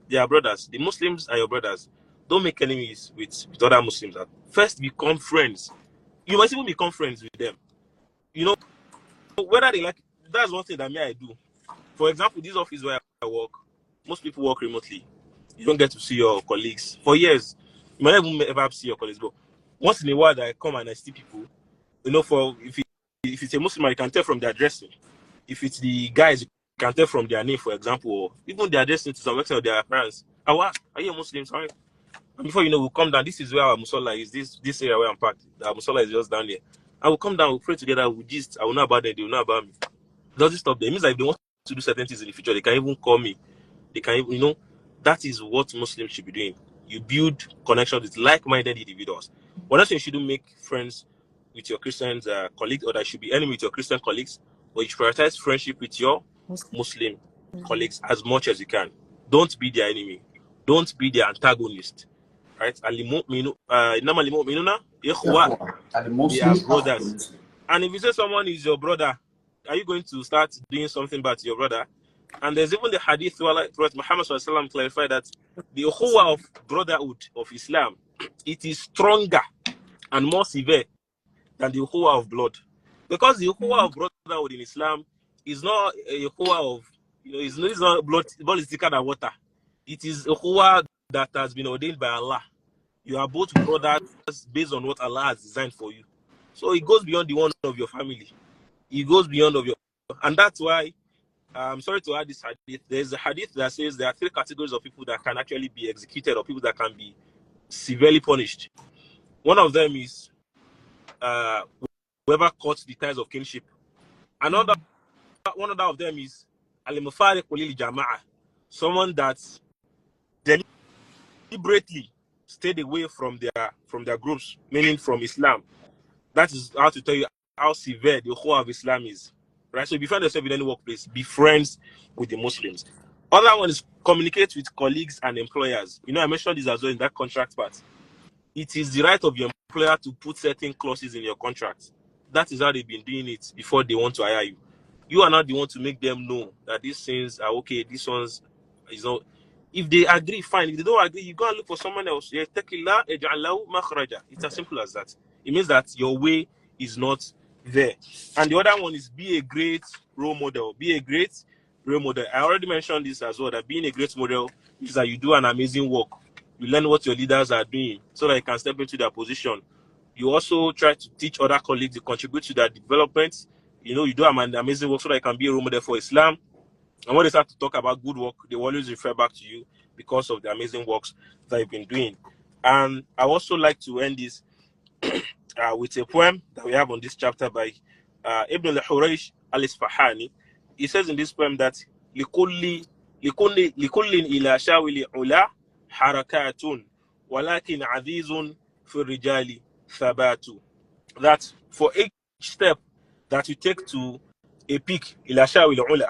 They are brothers. The Muslims are your brothers. Don't make enemies with other Muslims. First, become friends. You must even become friends with them. You know, whether they like, that's one thing that I do. For example, this office where I work, most people work remotely. You don't get to see your colleagues for years. You might never ever see your colleagues, but once in a while, I come and I see people. You know, if it's a Muslim, you can tell from their dressing. If it's the guys, you can tell from their name, for example, or even their dressing to some extent of their parents. I will ask, are you a Muslim? Sorry. And before you know, we'll come down. This is where our musalla is. This area where I'm parked. Our musalla is just down there. I will come down. We'll pray together. We'll gist. I will know about them. They will know about me. Doesn't stop there. It means like if they want to do certain things in the future, they can even call me. They can even, that is what Muslims should be doing. You build connections with like-minded individuals. One thing you shouldn't make friends with your Christian colleagues, or that should be enemy with your Christian colleagues, but you should prioritize friendship with your Muslim colleagues as much as you can. Don't be their enemy. Don't be their antagonist. Right? إنما المؤمنون إخوة. They are brothers. And if you say someone is your brother, are you going to start doing something bad to your brother? And there's even the hadith where Prophet Muhammad clarified that the ukhuwah of brotherhood of Islam, it is stronger and more severe than the ukhuwah of blood. Because the ukhuwah of brotherhood in Islam is not a ukhuwah of, it's not blood is thicker than water. It is a ukhuwah that has been ordained by Allah. You are both brothers based on what Allah has designed for you. So it goes beyond the one of your family. It goes beyond of your, and that's why I'm sorry to add this hadith. There's a hadith that says there are 3 categories of people that can actually be executed, or people that can be severely punished. One of them is whoever cuts the ties of kinship. One other of them is al-mufariq lil jama'ah, someone that deliberately stayed away from their groups, meaning from Islam. That is how to tell you how severe the whole of Islam is. Right? So if you find yourself in any workplace, be friends with the Muslims. Other one is communicate with colleagues and employers. I mentioned this as well in that contract part. It is the right of your employer to put certain clauses in your contract. That is how they've been doing it before they want to hire you. You are not the one to make them know that these things are okay, these ones is not. If they agree, fine. If they don't agree, you go and look for someone else. It's as simple as that. It means that your way is not there. And the other one is be a great role model. Be a great role model. I already mentioned this as well, that being a great model is that you do an amazing work. You learn what your leaders are doing so that you can step into their position. You also try to teach other colleagues to contribute to their development. You do an amazing work so that you can be a role model for Islam. And when they start to talk about good work, they always refer back to you because of the amazing works that you've been doing. And I also like to end this with a poem that we have on this chapter by Ibn al-Huraysh al-Isfahani. He says in this poem that لِكُلِّ إِلَى شَاوِلِ عُلَى حَرَكَاتٌ وَلَكِنْ عَزِيزٌ فِي الرِّجَالِ ثَبَاتٌ. That for each step that you take to a peak, إِلَى شَاوِلِ عُلَى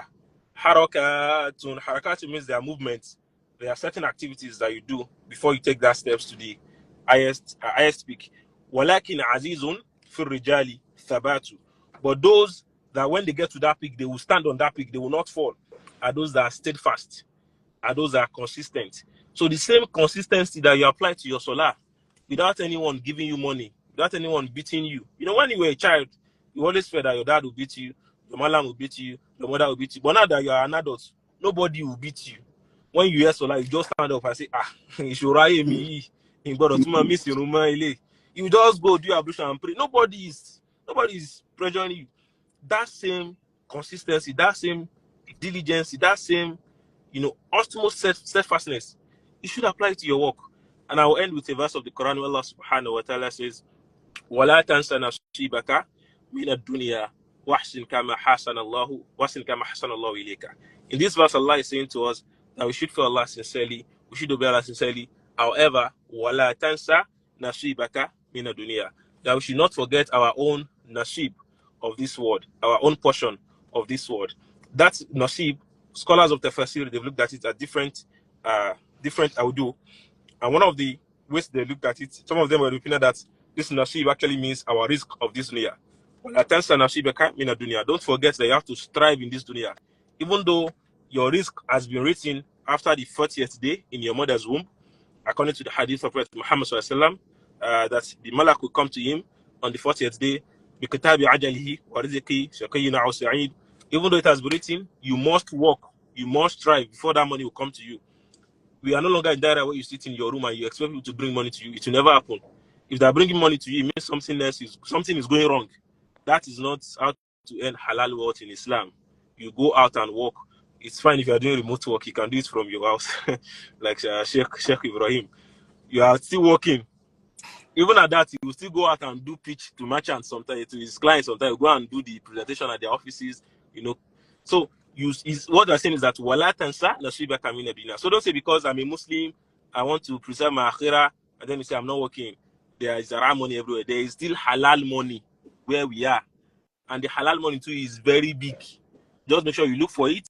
حَرَكَاتٌ. Harakatun means there are movements. There are certain activities that you do before you take that steps to the highest peak. وَلَكِنْ عَزِيزٌ فِي الرِّجَالِ ثَبَاتُ. But those that when they get to that peak, they will stand on that peak, they will not fall, are those that are steadfast, are those that are consistent. So the same consistency that you apply to your salah, without anyone giving you money, without anyone beating you. When you were a child, you always felt that your dad will beat you, your mother will beat you, your mother will beat you. But now that you are an adult, nobody will beat you. When you hear salah, you just stand up and say, you should write me. You just go do your ablution and pray. Nobody is pressuring you. That same consistency, that same diligence, that same, utmost steadfastness, you should apply it to your work. And I will end with a verse of the Quran where Allah subhanahu wa ta'ala says, وَلَا تَنْسَ نَصِيبَكَ مِنَ الدُّنْيَا وَأَحْسِنْ كَمَا أَحْسَنَ اللَّهُ إِلَيْكَ. In this verse, Allah is saying to us that we should fear Allah sincerely, we should obey Allah sincerely. However, وَلَا تَنْسَ نَصِيبَكَ مِنَ الدُّنْيَا, that we should not forget our own nasib of this world, our own portion of this world. That nasib, scholars of Tafsir, they've looked at it at different awdu. And one of the which they looked at it, some of them were opinion that this nasib actually means our risk of this dunya. Don't forget that you have to strive in this dunya. Even though your risk has been written after the 40th day in your mother's womb, according to the hadith of Prophet Muhammad that the malak will come to him on the 40th day, even though it has been written, you must work, you must strive before that money will come to you. We are no longer in that where you sit in your room and you expect people to bring money to you. It will never happen. If they are bringing money to you, it means something is going wrong. That is not how to earn halal wealth in Islam. You go out and work. It's fine if you are doing remote work. You can do it from your house, like Sheikh Ibraheem. You are still working. Even at that, he will still go out and do pitch to merchants sometimes, to his clients sometimes, go and do the presentation at their offices, So what they're saying is that wala tansa nasibaka min ad-dunya. So don't say because I'm a Muslim, I want to preserve my akhirah, and then you say I'm not working. There is haram money everywhere. There is still halal money where we are. And the halal money too is very big. Just make sure you look for it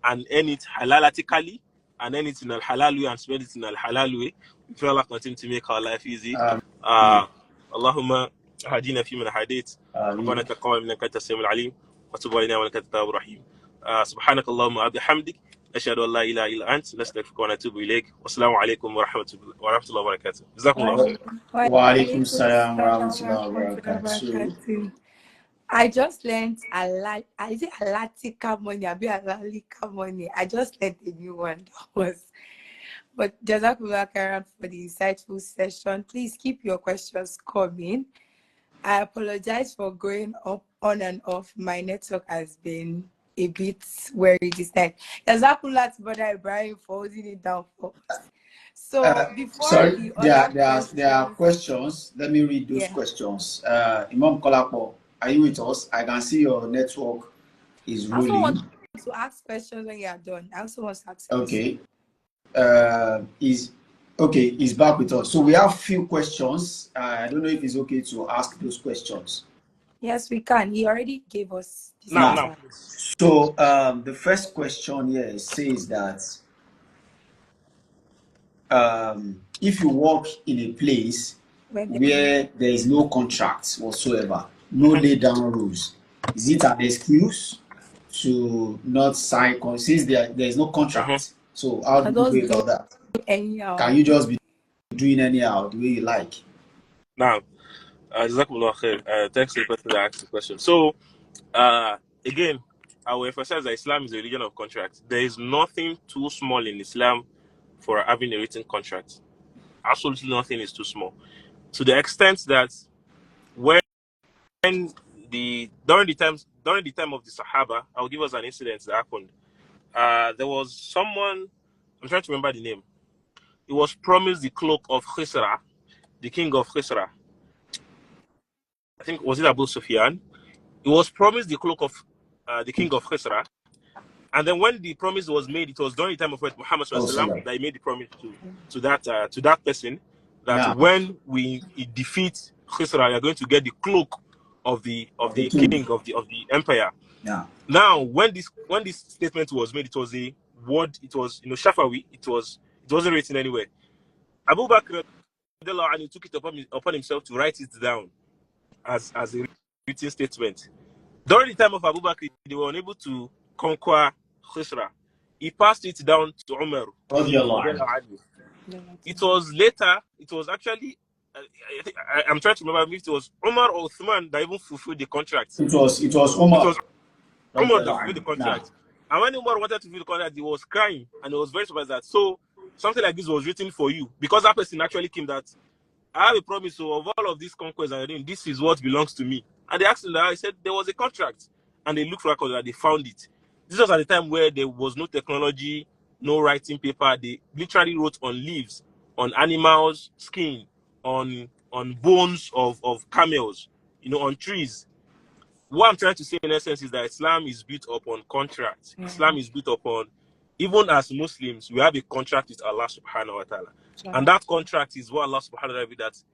and earn it halalatically, and earn it in al halal way and spend it in al halal way. If Allah continue to make our life easy. Allahumma hadina fi man hadait. ربنا تقبل منك أنت السميع العليم وتب علينا وإنك أنت التواب الرحيم. سبحانك اللهم وبحمدك نشهد أن لا إله إلا أنت نستغفرك ونتوب إليك والسلام عليكم ورحمة الله وبركاته. جزاكم الله خير. وعليكم السلام ورحمة الله وبركاته. I just learned is it Alatica money? Alalika money. I just learned a new one. But Jazakallah Khairan for the insightful session. Please keep your questions coming. I apologize for going up on and off. My network has been a bit worried this time. Jazakallah to Brother Ibrahim for holding it down for us. So before there are questions. Let me read those questions. Imam Kolapo, are you with us? I can see your network is rolling. I also want to ask questions when you are done. I also want to ask questions. Okay. He's back with us. So we have few questions. I don't know if it's okay to ask those questions. Yes, we can. He already gave us this now. So the first question here says that if you work in a place where there is no contract whatsoever, no lay down rules, is it an excuse to not sign since there is no contract? So how do you feel about that? Can you just be doing anyhow the way you like? Now, Jazakumullah khair. Thanks to the person that asked the question. So, again, I will emphasize that Islam is a religion of contracts. There is nothing too small in Islam for having a written contract. Absolutely nothing is too small. To the extent that during the time of the Sahaba, I'll give us an incident that happened. There was someone, I'm trying to remember the name. He was promised the cloak of Khisra, the king of Khisra. I think, was it Abu Sufyan? He was promised the cloak of the king of Khisra. And then when the promise was made, it was during the time of Muhammad that he made the promise to that person that when we defeat Khisra, you're going to get the cloak of the king of the empire. Yeah. Now, when this statement was made, it was a word. It was Shafawi. It wasn't written anywhere. Abu Bakr and he took it upon himself to write it down as a written statement. During the time of Abu Bakr, they were unable to conquer Khisra. He passed it down to Umar. It was later. It was actually. I'm trying to remember if it was Umar or Uthman that even fulfilled the contract. It was Umar. It was Umar that fulfilled the contract. And when Umar wanted to fulfill the contract, he was crying and he was very surprised that something like this was written for you, because that person actually came that I have a promise of all of these conquests and everything, this is what belongs to me. And they asked him that. I said there was a contract, and they looked for a contract, they found it. This was at the time where there was no technology, no writing paper. They literally wrote on leaves, on animals' skin, on bones of camels, on trees. What I'm trying to say in essence is that Islam is built upon contracts. Mm-hmm. Islam is built upon, even as Muslims, we have a contract with Allah subhanahu wa ta'ala. Sure. And that contract is what Allah subhanahu wa ta'ala that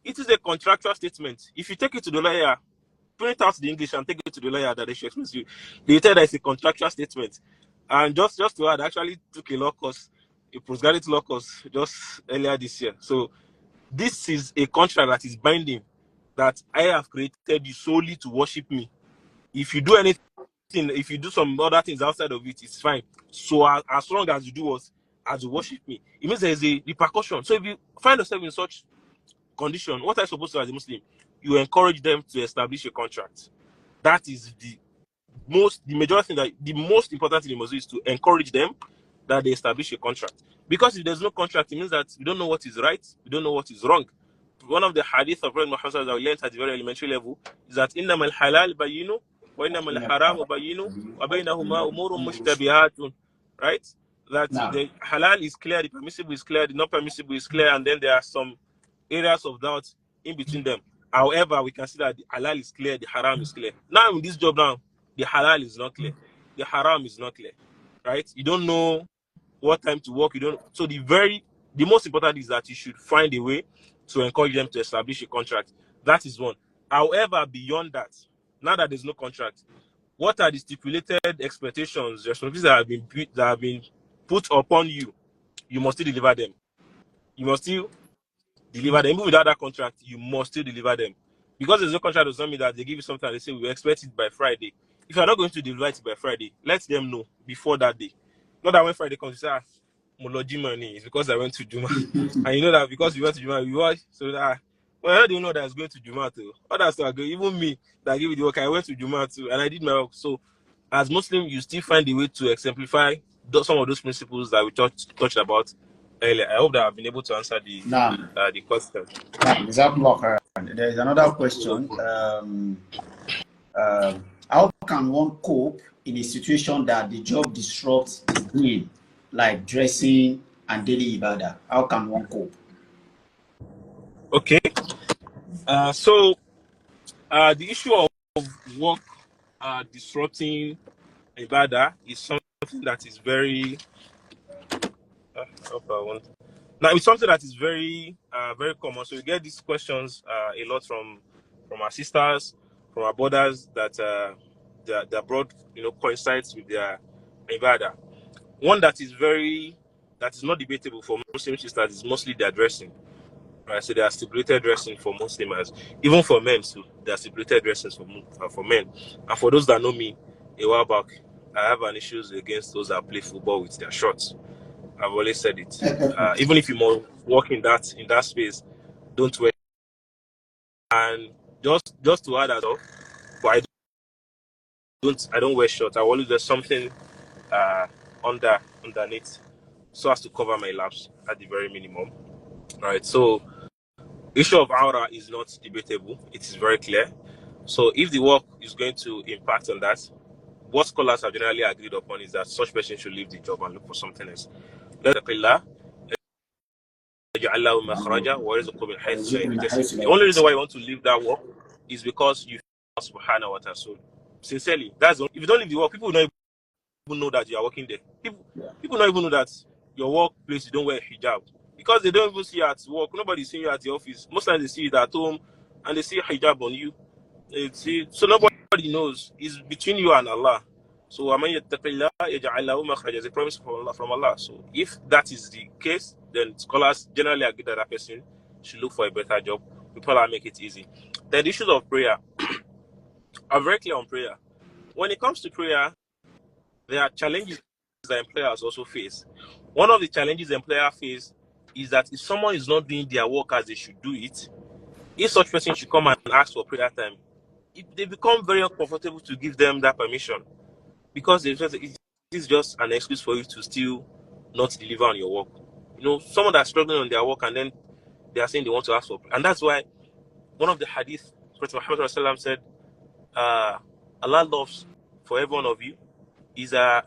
it is a contractual statement. If you take it to the lawyer, print out the English and take it to the lawyer that they should explain to you. They tell that it's a contractual statement. And just to add, I actually took a law course, a postgraduate law course just earlier this year. So this is a contract that is binding, that I have created you solely to worship me. If you do anything, if you do some other things outside of it, it's fine. So as long as you do as you worship me, it means there is a repercussion. So if you find yourself in such condition, what are you supposed to do as a Muslim? You encourage them to establish a contract. That is the majority thing, that the most important thing you must do is to encourage them that they establish a contract. Because if there's no contract, it means that we don't know what is right, we don't know what is wrong. One of the hadith of Prophet Muhammad that we learned at the very elementary level is that innamal halal bayinu wa innamal haram bayinu wa bainahuma umurun mushtabihatun. Right? That the halal is clear, the permissible is clear, the not permissible is clear, and then there are some areas of doubt in between them. However, we can see that the halal is clear, the haram is clear. Now in this job now, the halal is not clear, the haram is not clear. Right? You don't know what time to work, you don't. So the most important is that you should find a way to encourage them to establish a contract. That is one. However, beyond that, now that there's no contract, what are the stipulated expectations, responsibilities that have been put upon you? You must still deliver them. You must still deliver them. Even without that contract, you must still deliver them. Because there's no contract does not mean that they give you something and they say we expect it by Friday. If you're not going to deliver it by Friday, let them know before that day. Not that when Friday comes, you say, Mology money is because I went to Juma. And you know that because you went to Juma, you watch. So that, well, I don't know that I was going to Juma too. Others are going, even me that gave you the work, I went to Juma too, and I did my work. So as Muslim, you still find a way to exemplify some of those principles that we touched about earlier. I hope that I've been able to answer the question. There is another question. How can one cope in a situation that the job disrupts his dream, like dressing and daily ibadah? How can one cope? Okay. So the issue of work disrupting ibadah is something that is very now it's something that is very very common. So we get these questions a lot from our sisters, from our brothers, that their broad coincides with their ibadah. One that is not debatable for Muslim sisters is mostly their dressing. Right, so there are stipulated dressing for Muslims, even for men too. There are stipulated dressings for men. And for those that know me, a while back, I have an issues against those that play football with their shorts. I've always said it. Even if you work in that space, don't wear. And just to add that up, but I don't wear shorts. I always wear something underneath, so as to cover my laps at the very minimum. Right. So issue of aura is not debatable. It is very clear. So if the work is going to impact on that, what scholars have generally agreed upon is that such person should leave the job and look for something else. The only reason why you want to leave that work is because you feel subhanahu wa ta'ala. So sincerely, if you don't leave the work, people don't even know that you are working there. People don't even know that your workplace you don't wear hijab. Because they don't even see you at work. Nobody's seeing you at the office. Most times they see you at home and they see hijab on you. So nobody knows. It's between you and Allah. So there's a promise from Allah. So if that is the case, then scholars generally agree that that person should look for a better job. People make it easy. Then the issues of prayer. I'm very clear on prayer. When it comes to prayer, there are challenges that employers also face. One of the challenges employers face is that if someone is not doing their work as they should do it, if such person should come and ask for prayer time, they become very uncomfortable to give them that permission, because it is just an excuse for you to still not deliver on your work. Someone that's struggling on their work and then they are saying they want to ask for prayer. And that's why one of the hadith, Prophet Muhammad said, Allah loves for every one of you is a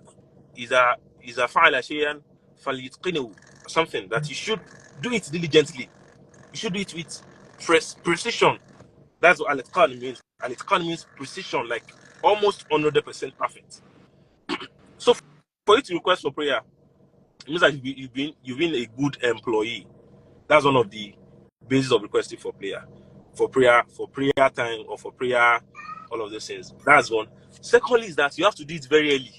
fa'ala shay'an falyutqinu, something that you should do it diligently. You should do it with precision. That's what al-itqan means. Al-itqan means precision, like almost 100% perfect. So for you to request for prayer, it means that you've been a good employee. That's one of the basis of requesting for prayer time, or for prayer all of those things. That's one. Secondly, is that you have to do it very early.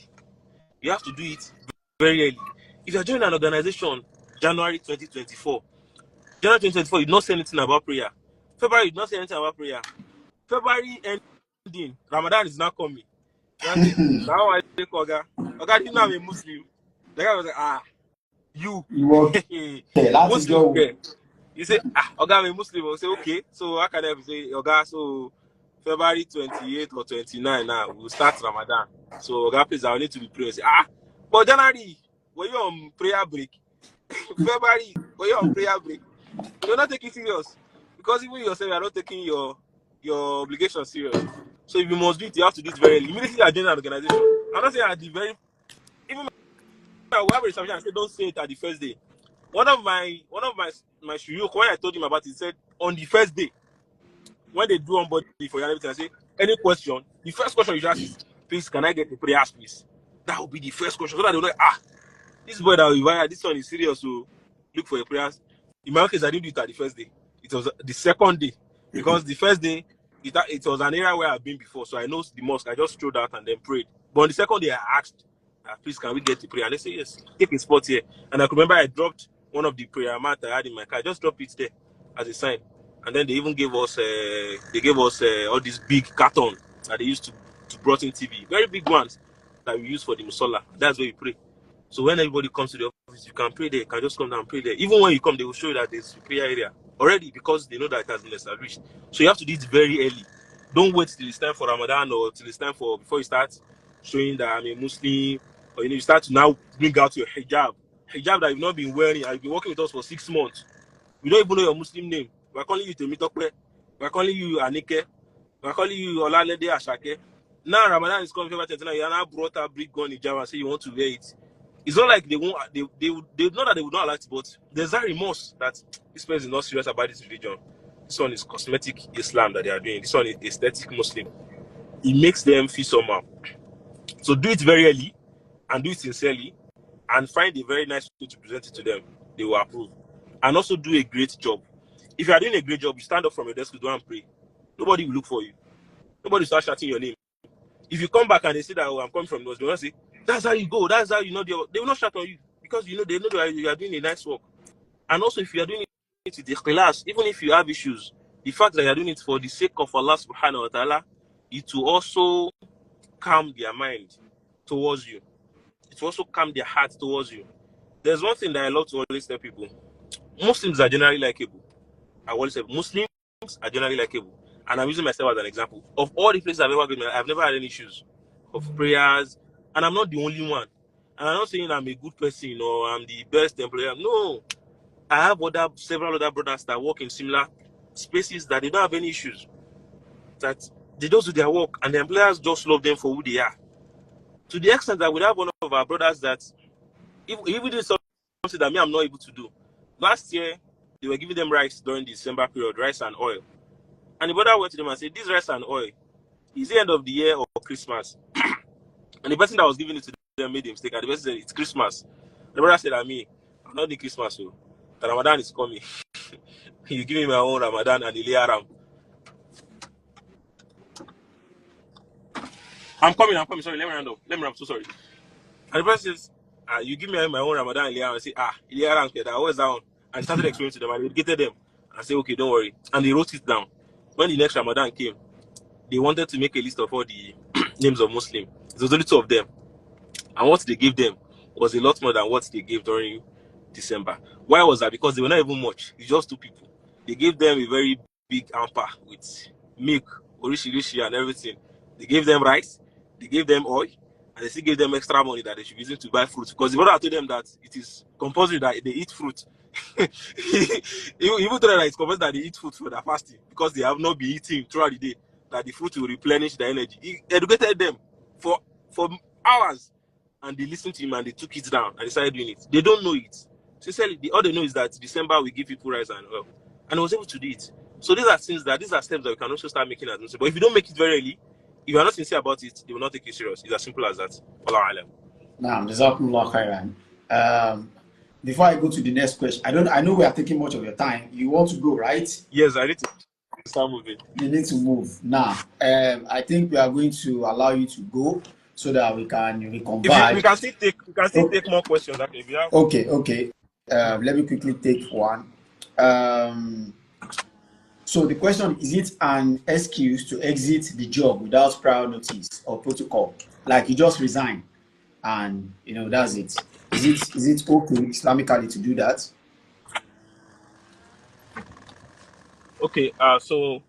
You have to do it very early. If you're joining an organization January 2024, January 2024, you did not say anything about prayer. February, you did not say anything about prayer. February ending, Ramadan is not coming. You say, now I take Oga. Oga, you know I'm a Muslim. The guy was like, you Muslim girl. You say, Oga, I'm a Muslim. I say, okay. So how can I say, Oga, so February 28 or 29 now, we'll start Ramadan. So Oga, please, I need to be praying. Say, but January, were you on prayer break? February, were you on prayer break? You're not taking serious. Because even yourself, you're not taking your obligation serious. So if you must do it, you have to do it very early. Immediately you join an organization. I'm not saying at the very, even we have a reservation, I said don't say it at the first day. One of my shuyukh, when I told him about it, he said on the first day, when they do onboarding for you and everything, I say, any question, the first question you should ask is, please, can I get the prayers, please? That will be the first question. So that they'll know, this boy that we hired, this one is serious, so look for your prayers. In my case, I didn't do it at the first day. It was the second day. Because the first day, it was an area where I've been before, so I know the mosque. I just strode out and then prayed. But on the second day, I asked, please, can we get the prayer? And they say, yes, take a spot here. And I could remember I dropped one of the prayer mats I had in my car. I just dropped it there as a sign. And then they even gave us, all these big cartons that they used to brought in TV. Very big ones that we use for the musalla. That's where we pray. So when everybody comes to the office, you can pray there. You can just come down and pray there. Even when you come, they will show you that there's a prayer area already because they know that it has been established. So you have to do it very early. Don't wait till it's time for Ramadan or till it's time before you start showing that I'm a Muslim, or you start to now bring out your hijab that you've not been wearing. And you've been working with us for 6 months. We don't even know your Muslim name. We're calling you Temitokwe. We're calling you Anike. We're calling you Olalede Ashake. Now Ramadan is coming. You are now brought up big gun hijab and say you want to wear it. It's not like they won't. They know that they would not like it, but there's that remorse that this person is not serious about this religion. This one is cosmetic Islam that they are doing. This one is aesthetic Muslim. It makes them feel somehow. So do it very early and do it sincerely and find a very nice way to present it to them. They will approve. And also do a great job. If you are doing a great job, you stand up from your desk to go and pray. Nobody will look for you. Nobody will start shouting your name. If you come back and they say that, I'm coming from those, they will say, that's how you go. That's how you know they will not shout on you because they know that you are doing a nice work. And also, if you are doing it with the class, even if you have issues, the fact that you are doing it for the sake of Allah subhanahu wa ta'ala, it will also calm their mind towards you. It will also calm their heart towards you. There's one thing that I love to always tell people. Muslims are generally likable. I always say Muslims are generally likable. And I'm using myself as an example. Of all the places I've ever been, I've never had any issues of prayers. And I'm not the only one. And I'm not saying I'm a good person or I'm the best employer. No. I have several other brothers that work in similar spaces that they don't have any issues. That they just do their work and the employers just love them for who they are. To the extent that we have one of our brothers that if we did something that I'm not able to do. Last year, they were giving them rice during the December period, rice and oil. And the brother went to them and said, this rice and oil, is the end of the year or Christmas? And the person that was giving it to them made a mistake. And the person said, it's Christmas. The brother said, I'm not doing Christmas, so the Ramadan is coming. You give me my own Ramadan and Iliaram. I'm coming. Sorry, let me round up. I'm so sorry. And the person says, you give me my own Ramadan and Iliaram. I say, Iliaram, what's that one? And started explaining to them. I educated them. I say, okay, don't worry. And they wrote it down. When the next Ramadan came, they wanted to make a list of all the names of Muslims. It was only 2 of them. And what they gave them was a lot more than what they gave during December. Why was that? Because they were not even much. It's just 2 people. They gave them a very big hamper with milk, orishi and everything. They gave them rice, they gave them oil, and they still gave them extra money that they should be using to buy fruit. Because the brother told them that it is compulsory that they eat fruit. Even though that it's compulsory that they eat fruit for their fasting, because they have not been eating throughout the day, that the fruit will replenish their energy. He educated them for hours, and they listened to him and they took it down and they started doing it. They don't know it. Sincerely, all they know is that December we give people rice and oil, and I was able to do it. So these are steps that we can also start making as Muslims. But if you don't make it very early, if you are not sincere about it, they will not take you serious. It's as simple as that. Wallahu alam. Now, Jazakumullah khairan. Before I go to the next question, I know we are taking much of your time. You want to go, right? Yes, I need to start moving. You need to move now. I think we are going to allow you to go so that we can reconvene. We can still take more questions. Okay, if you have. Okay. Let me quickly take one. So the question is: it an excuse to exit the job without prior notice or protocol? Like you just resign, and that's it. Is it okay Islamically to do that? Okay. So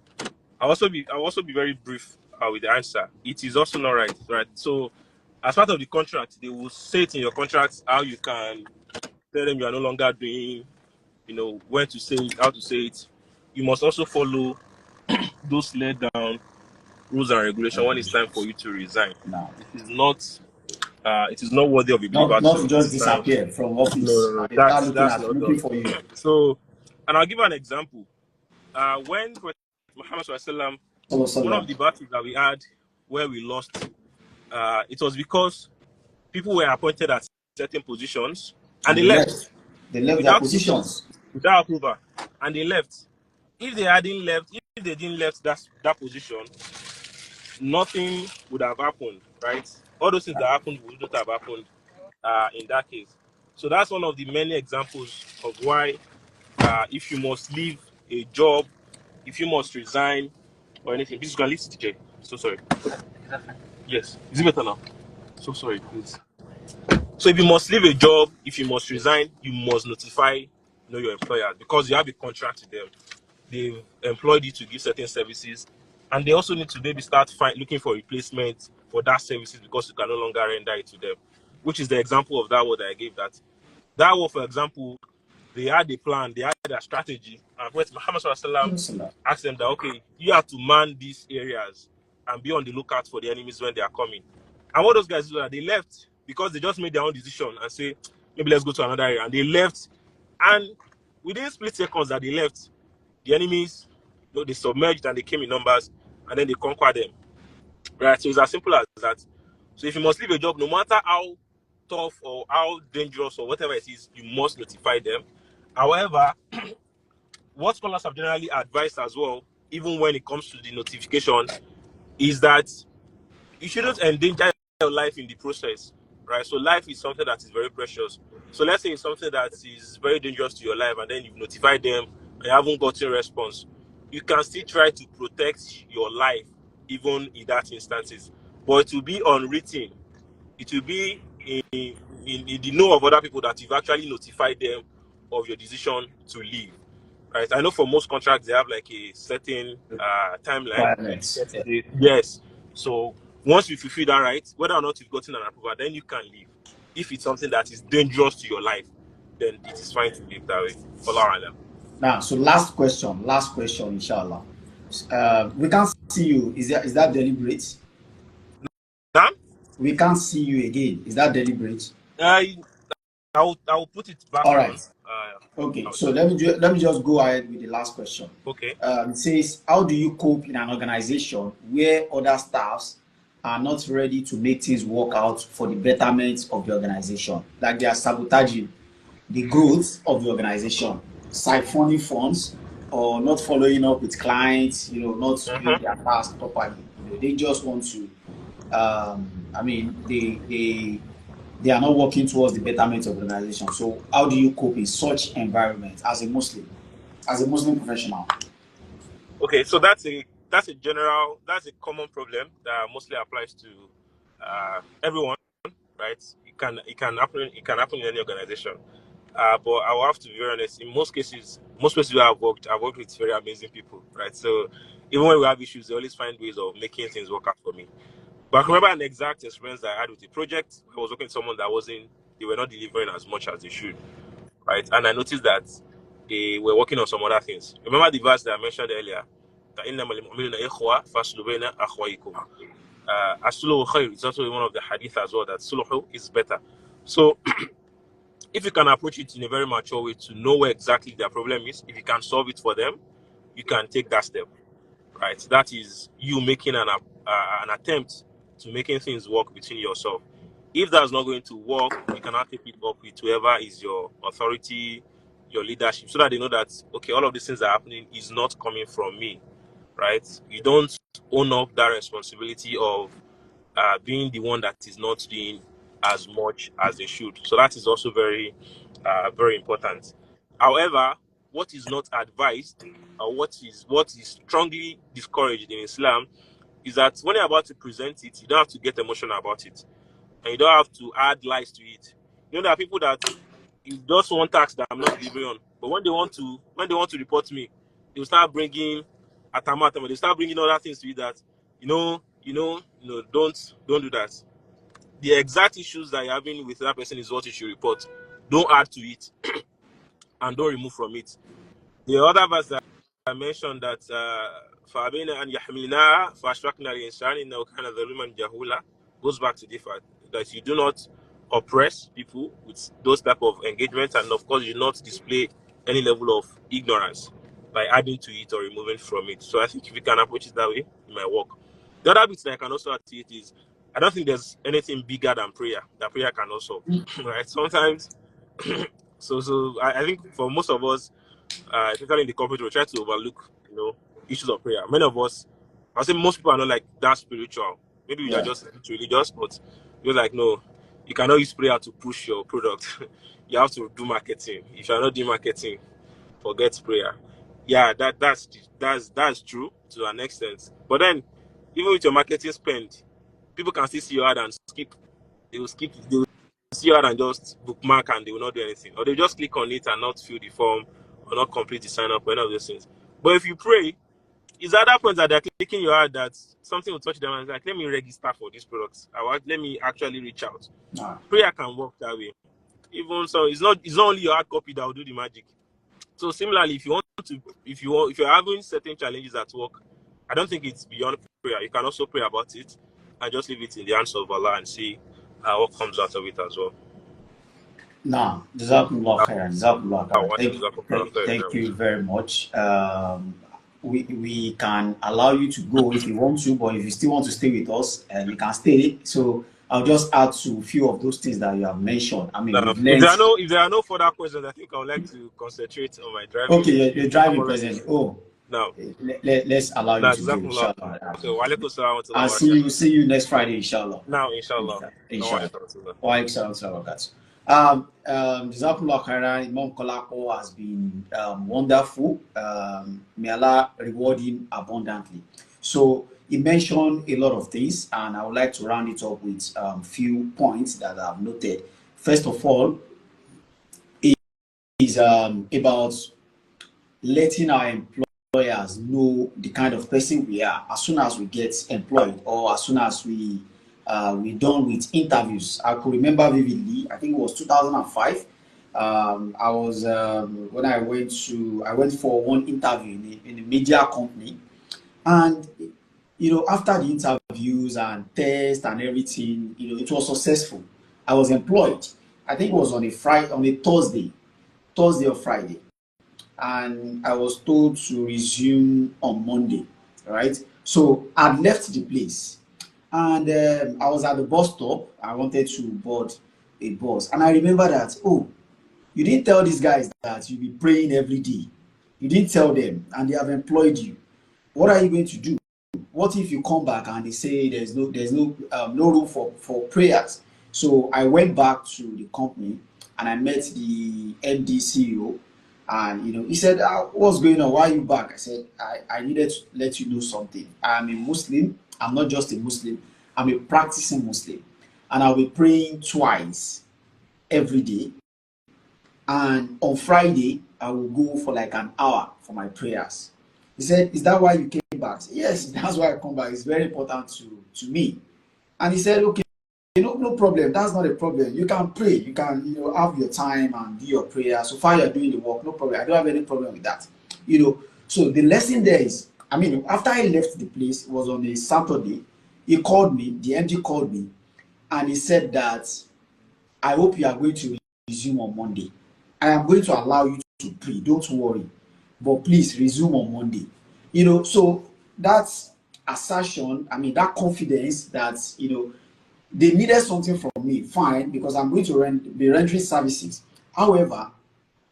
I'll also be very brief with the answer. It is also not right. So, as part of the contract, they will say it in your contract how you can tell them you are no longer doing, when to say it, how to say it. You must also follow those laid down rules and regulations when it's time for you to resign. No. It is not worthy of a believer Not to to just resign. disappear from office. No. And they start That's not looking done. for you. So, and I'll give you an example. When Muhammad Sallallahu one of the battles that we had where we lost, it was because people were appointed at certain positions and they left. They left their without positions. without approval, and they left. If they didn't left that position, nothing would have happened, right? All those things that happened would not have happened in that case. So that's one of the many examples of why if you must leave a job, if you must resign or anything, please can listen, DJ. So sorry. Yes, is it better now? So sorry, please. So if you must leave a job, if you must resign, you must notify your employer because you have a contract with them. They've employed you to give certain services, and they also need to maybe start looking for replacement for that services because you can no longer render it to them. Which is the example of that word that I gave. That word, for example, they had a plan, they had a strategy, and when Muhammad Sallallahu asked them that, okay, you have to man these areas and be on the lookout for the enemies when they are coming. And what those guys do, they left because they just made their own decision and say, maybe let's go to another area. And they left, and within split seconds that they left, the enemies, they submerged and they came in numbers, and then they conquered them. Right? So it's as simple as that. So if you must leave a job, no matter how tough or how dangerous or whatever it is, you must notify them. However, what scholars have generally advised as well, even when it comes to the notification, is that you shouldn't endanger your life in the process, right? So life is something that is very precious. So let's say it's something that is very dangerous to your life, and then you've notified them and you haven't gotten a response. You can still try to protect your life, even in that instances. But it will be unwritten. It will be in the know of other people that you've actually notified them of your decision to leave. Right? I know for most contracts they have like a certain timeline. Yes. So once you fulfill that right, whether or not you've gotten an approval, then you can leave. If it's something that is dangerous to your life, then it is fine to leave that way. Follow around them. Now, so last question, inshallah. We can't see you. Is that deliberate? Now? We can't see you again. Is that deliberate? I will put it back All right. on. Okay. So let me just go ahead with the last question. Okay. It says, how do you cope in an organization where other staffs are not ready to make things work out for the betterment of the organization? Like they are sabotaging the growth of the organization, siphoning funds, or not following up with clients, not doing their task properly. They just want to, they are not working towards the betterment of the organization. So how do you cope in such environment as a Muslim professional? Okay, so that's a common problem that mostly applies to everyone, right? It can happen in any organization. But I will have to be very honest. In most cases, most places where I've worked with very amazing people, right? So even when we have issues, they always find ways of making things work out for me. But I can remember an exact experience that I had with a project. I was working with someone that they were not delivering as much as they should, right? And I noticed that they were working on some other things. Remember the verse that I mentioned earlier? Asluhu khair is also one of the hadith as well, that suluhu is better. So if you can approach it in a very mature way to know where exactly their problem is, if you can solve it for them, you can take that step, right? That is you making an attempt to making things work between yourself. If that's not going to work, you cannot take it up with whoever is your authority, your leadership, so that they know that, okay, all of these things that are happening is not coming from me. right? You don't own up that responsibility of being the one that is not doing as much as they should. So that is also very, very important. However, what is not advised, or what is strongly discouraged in Islam, is that when you're about to present it, you don't have to get emotional about it, and you don't have to add lies to it. You know, there are people that it's just one tax that I'm not delivering on, but when they want to report me, they'll start bringing atamatama. They start bringing other things to it that don't do that. The exact issues that you're having with that person is what you should report. Don't add to it and don't remove from it. The other verse that I mentioned that فَأَبَيْنَ أَنْ يَحْمِلْنَاهَا فَأَشْفَقْنَا الْإِنسَانِ إِنَّهُ كَانَ ظَلُومًا جَهُولًا goes back to the fact that you do not oppress people with those type of engagements, and of course you do not display any level of ignorance by adding to it or removing from it. So I think if you can approach it that way, it might work. The other bit that I can also add to it is I don't think there's anything bigger than prayer that prayer can also right sometimes. I think for most of us, especially in the corporate, we try to overlook, issues of prayer. Many of us, I say most people are not like that spiritual. Maybe we are just religious, but you're like, no, you cannot use prayer to push your product. You have to do marketing. If you're not doing marketing, forget prayer. Yeah, that's true to an extent. But then, even with your marketing spend, people can still see your ad and skip. They will skip. They will see your ad and just bookmark, and they will not do anything, or they just click on it and not fill the form or not complete the sign up or any of those things. But if you pray, it's at that point that they're clicking your ad that something will touch them and it's like, let me register for this product. Let me actually reach out. Prayer can work that way. Even so, it's not only your hard copy that will do the magic. So similarly, if you're having certain challenges at work, I don't think it's beyond prayer. You can also pray about it and just leave it in the hands of Allah and see what comes out of it as well. Nah, Jazakumullah khairan. Thank you very much. We can allow you to go if you want to, but if you still want to stay with us, you can stay. So I'll just add to a few of those things that you have mentioned. I mean, we've learned. If there are no further questions, I think I would like to concentrate on my driving. Okay, you're driving present. Oh, no. Let's allow you to go, inshallah. Okay, I'll see you next Friday, inshallah. Now, inshallah. Jazakumullah khairan. Imam Kolapo has been wonderful. May Allah reward him abundantly. So he mentioned a lot of things, and I would like to round it up with few points that I've noted. First of all, is about letting our employers know the kind of person we are as soon as we get employed, or as soon as we done with interviews. I could remember vividly, I think it was 2005. I was when I went for one interview in a media company, and after the interviews and tests and everything, it was successful. I was employed. I think it was on a Thursday or Friday, and I was told to resume on Monday, right? So I'd left the place, and I was at the bus stop. I wanted to board a bus, and I remember that, oh, you didn't tell these guys that you'll be praying every day. You didn't tell them, and they have employed you. What are you going to do? What if you come back and they say there's no room for prayers? So I went back to the company and I met the MD CEO, and he said, what's going on? Why are you back? I said, I needed to let you know something. I'm a Muslim. I'm not just a Muslim. I'm a practicing Muslim, and I'll be praying twice every day. And on Friday, I will go for like an hour for my prayers. He said, is that why you came back? I said, yes, that's why I come back. It's very important to me. And he said, okay, no problem. That's not a problem. You can pray. You can, have your time and do your prayer. So far you're doing the work, no problem. I don't have any problem with that. So the lesson there is, after I left the place, it was on a Saturday. He called me, the MD called me, and he said that I hope you are going to resume on Monday. I am going to allow you to pray. Don't worry. But please resume on Monday. So that's assertion, that confidence that, they needed something from me, fine, because I'm going to be rendering services. However,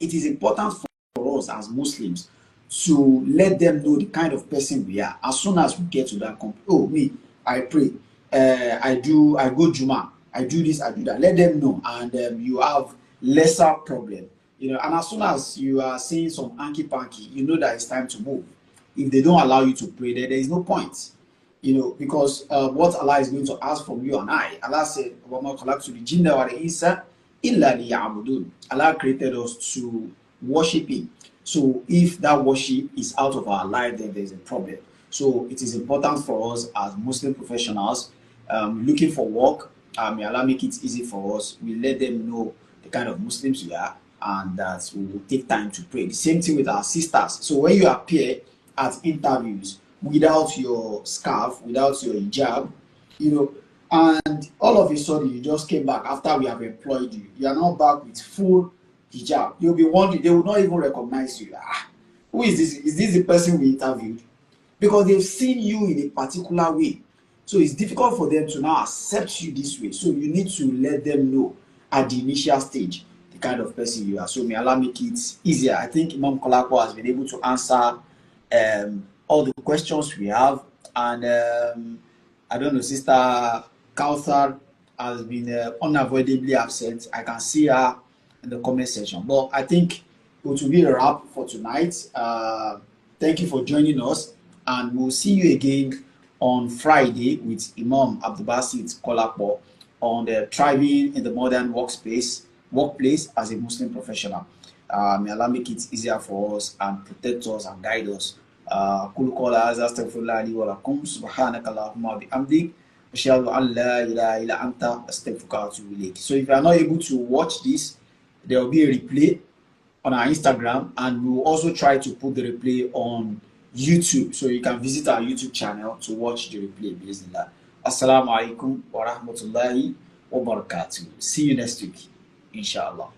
it is important for us as Muslims to let them know the kind of person we are. As soon as we get to that company, oh, me, I pray, I go Juma, I do this, I do that. Let them know, and you have lesser problem. You know, and as soon as you are seeing some hanky panky, you know that it's time to move. If they don't allow you to pray, there is no point. You know, because what Allah is going to ask from you and I, Allah said, وَمَا خَلَقْتُ الْجِنَّ وَالْإِنسَ إِلَّا لِيَعْبُدُونَ. Allah created us to worship Him. So if that worship is out of our life, then there's a problem. So it is important for us as Muslim professionals looking for work. May Allah make it easy for us. We let them know the kind of Muslims we are, and that we will take time to pray. The same thing with our sisters. So when you appear at interviews without your scarf, without your hijab, you know, and all of a sudden you just came back after we have employed you, you are now back with full hijab, you'll be wondering, they will not even recognize you. Who is this? Is this the person we interviewed? Because they've seen you in a particular way. So it's difficult for them to now accept you this way. So you need to let them know at the initial stage the kind of person you are. So may Allah make it easier. I think Imam Kolapo has been able to answer all the questions we have. And I don't know, Sister Kawthar has been unavoidably absent. I can see her in the comment section. But I think it will be a wrap for tonight. Thank you for joining us, and we'll see you again on Friday with Imam Abdulbasit Kolapo on the thriving in the modern workplace as a Muslim professional. May Allah make it easier for us and protect us and guide us. So if you are not able to watch this, there will be a replay on our Instagram, and we will also try to put the replay on YouTube, so you can visit our YouTube channel to watch the replay. Bismillah. Assalamu alaikum wa rahmatullahi wa barakatuh. See you next week, inshallah.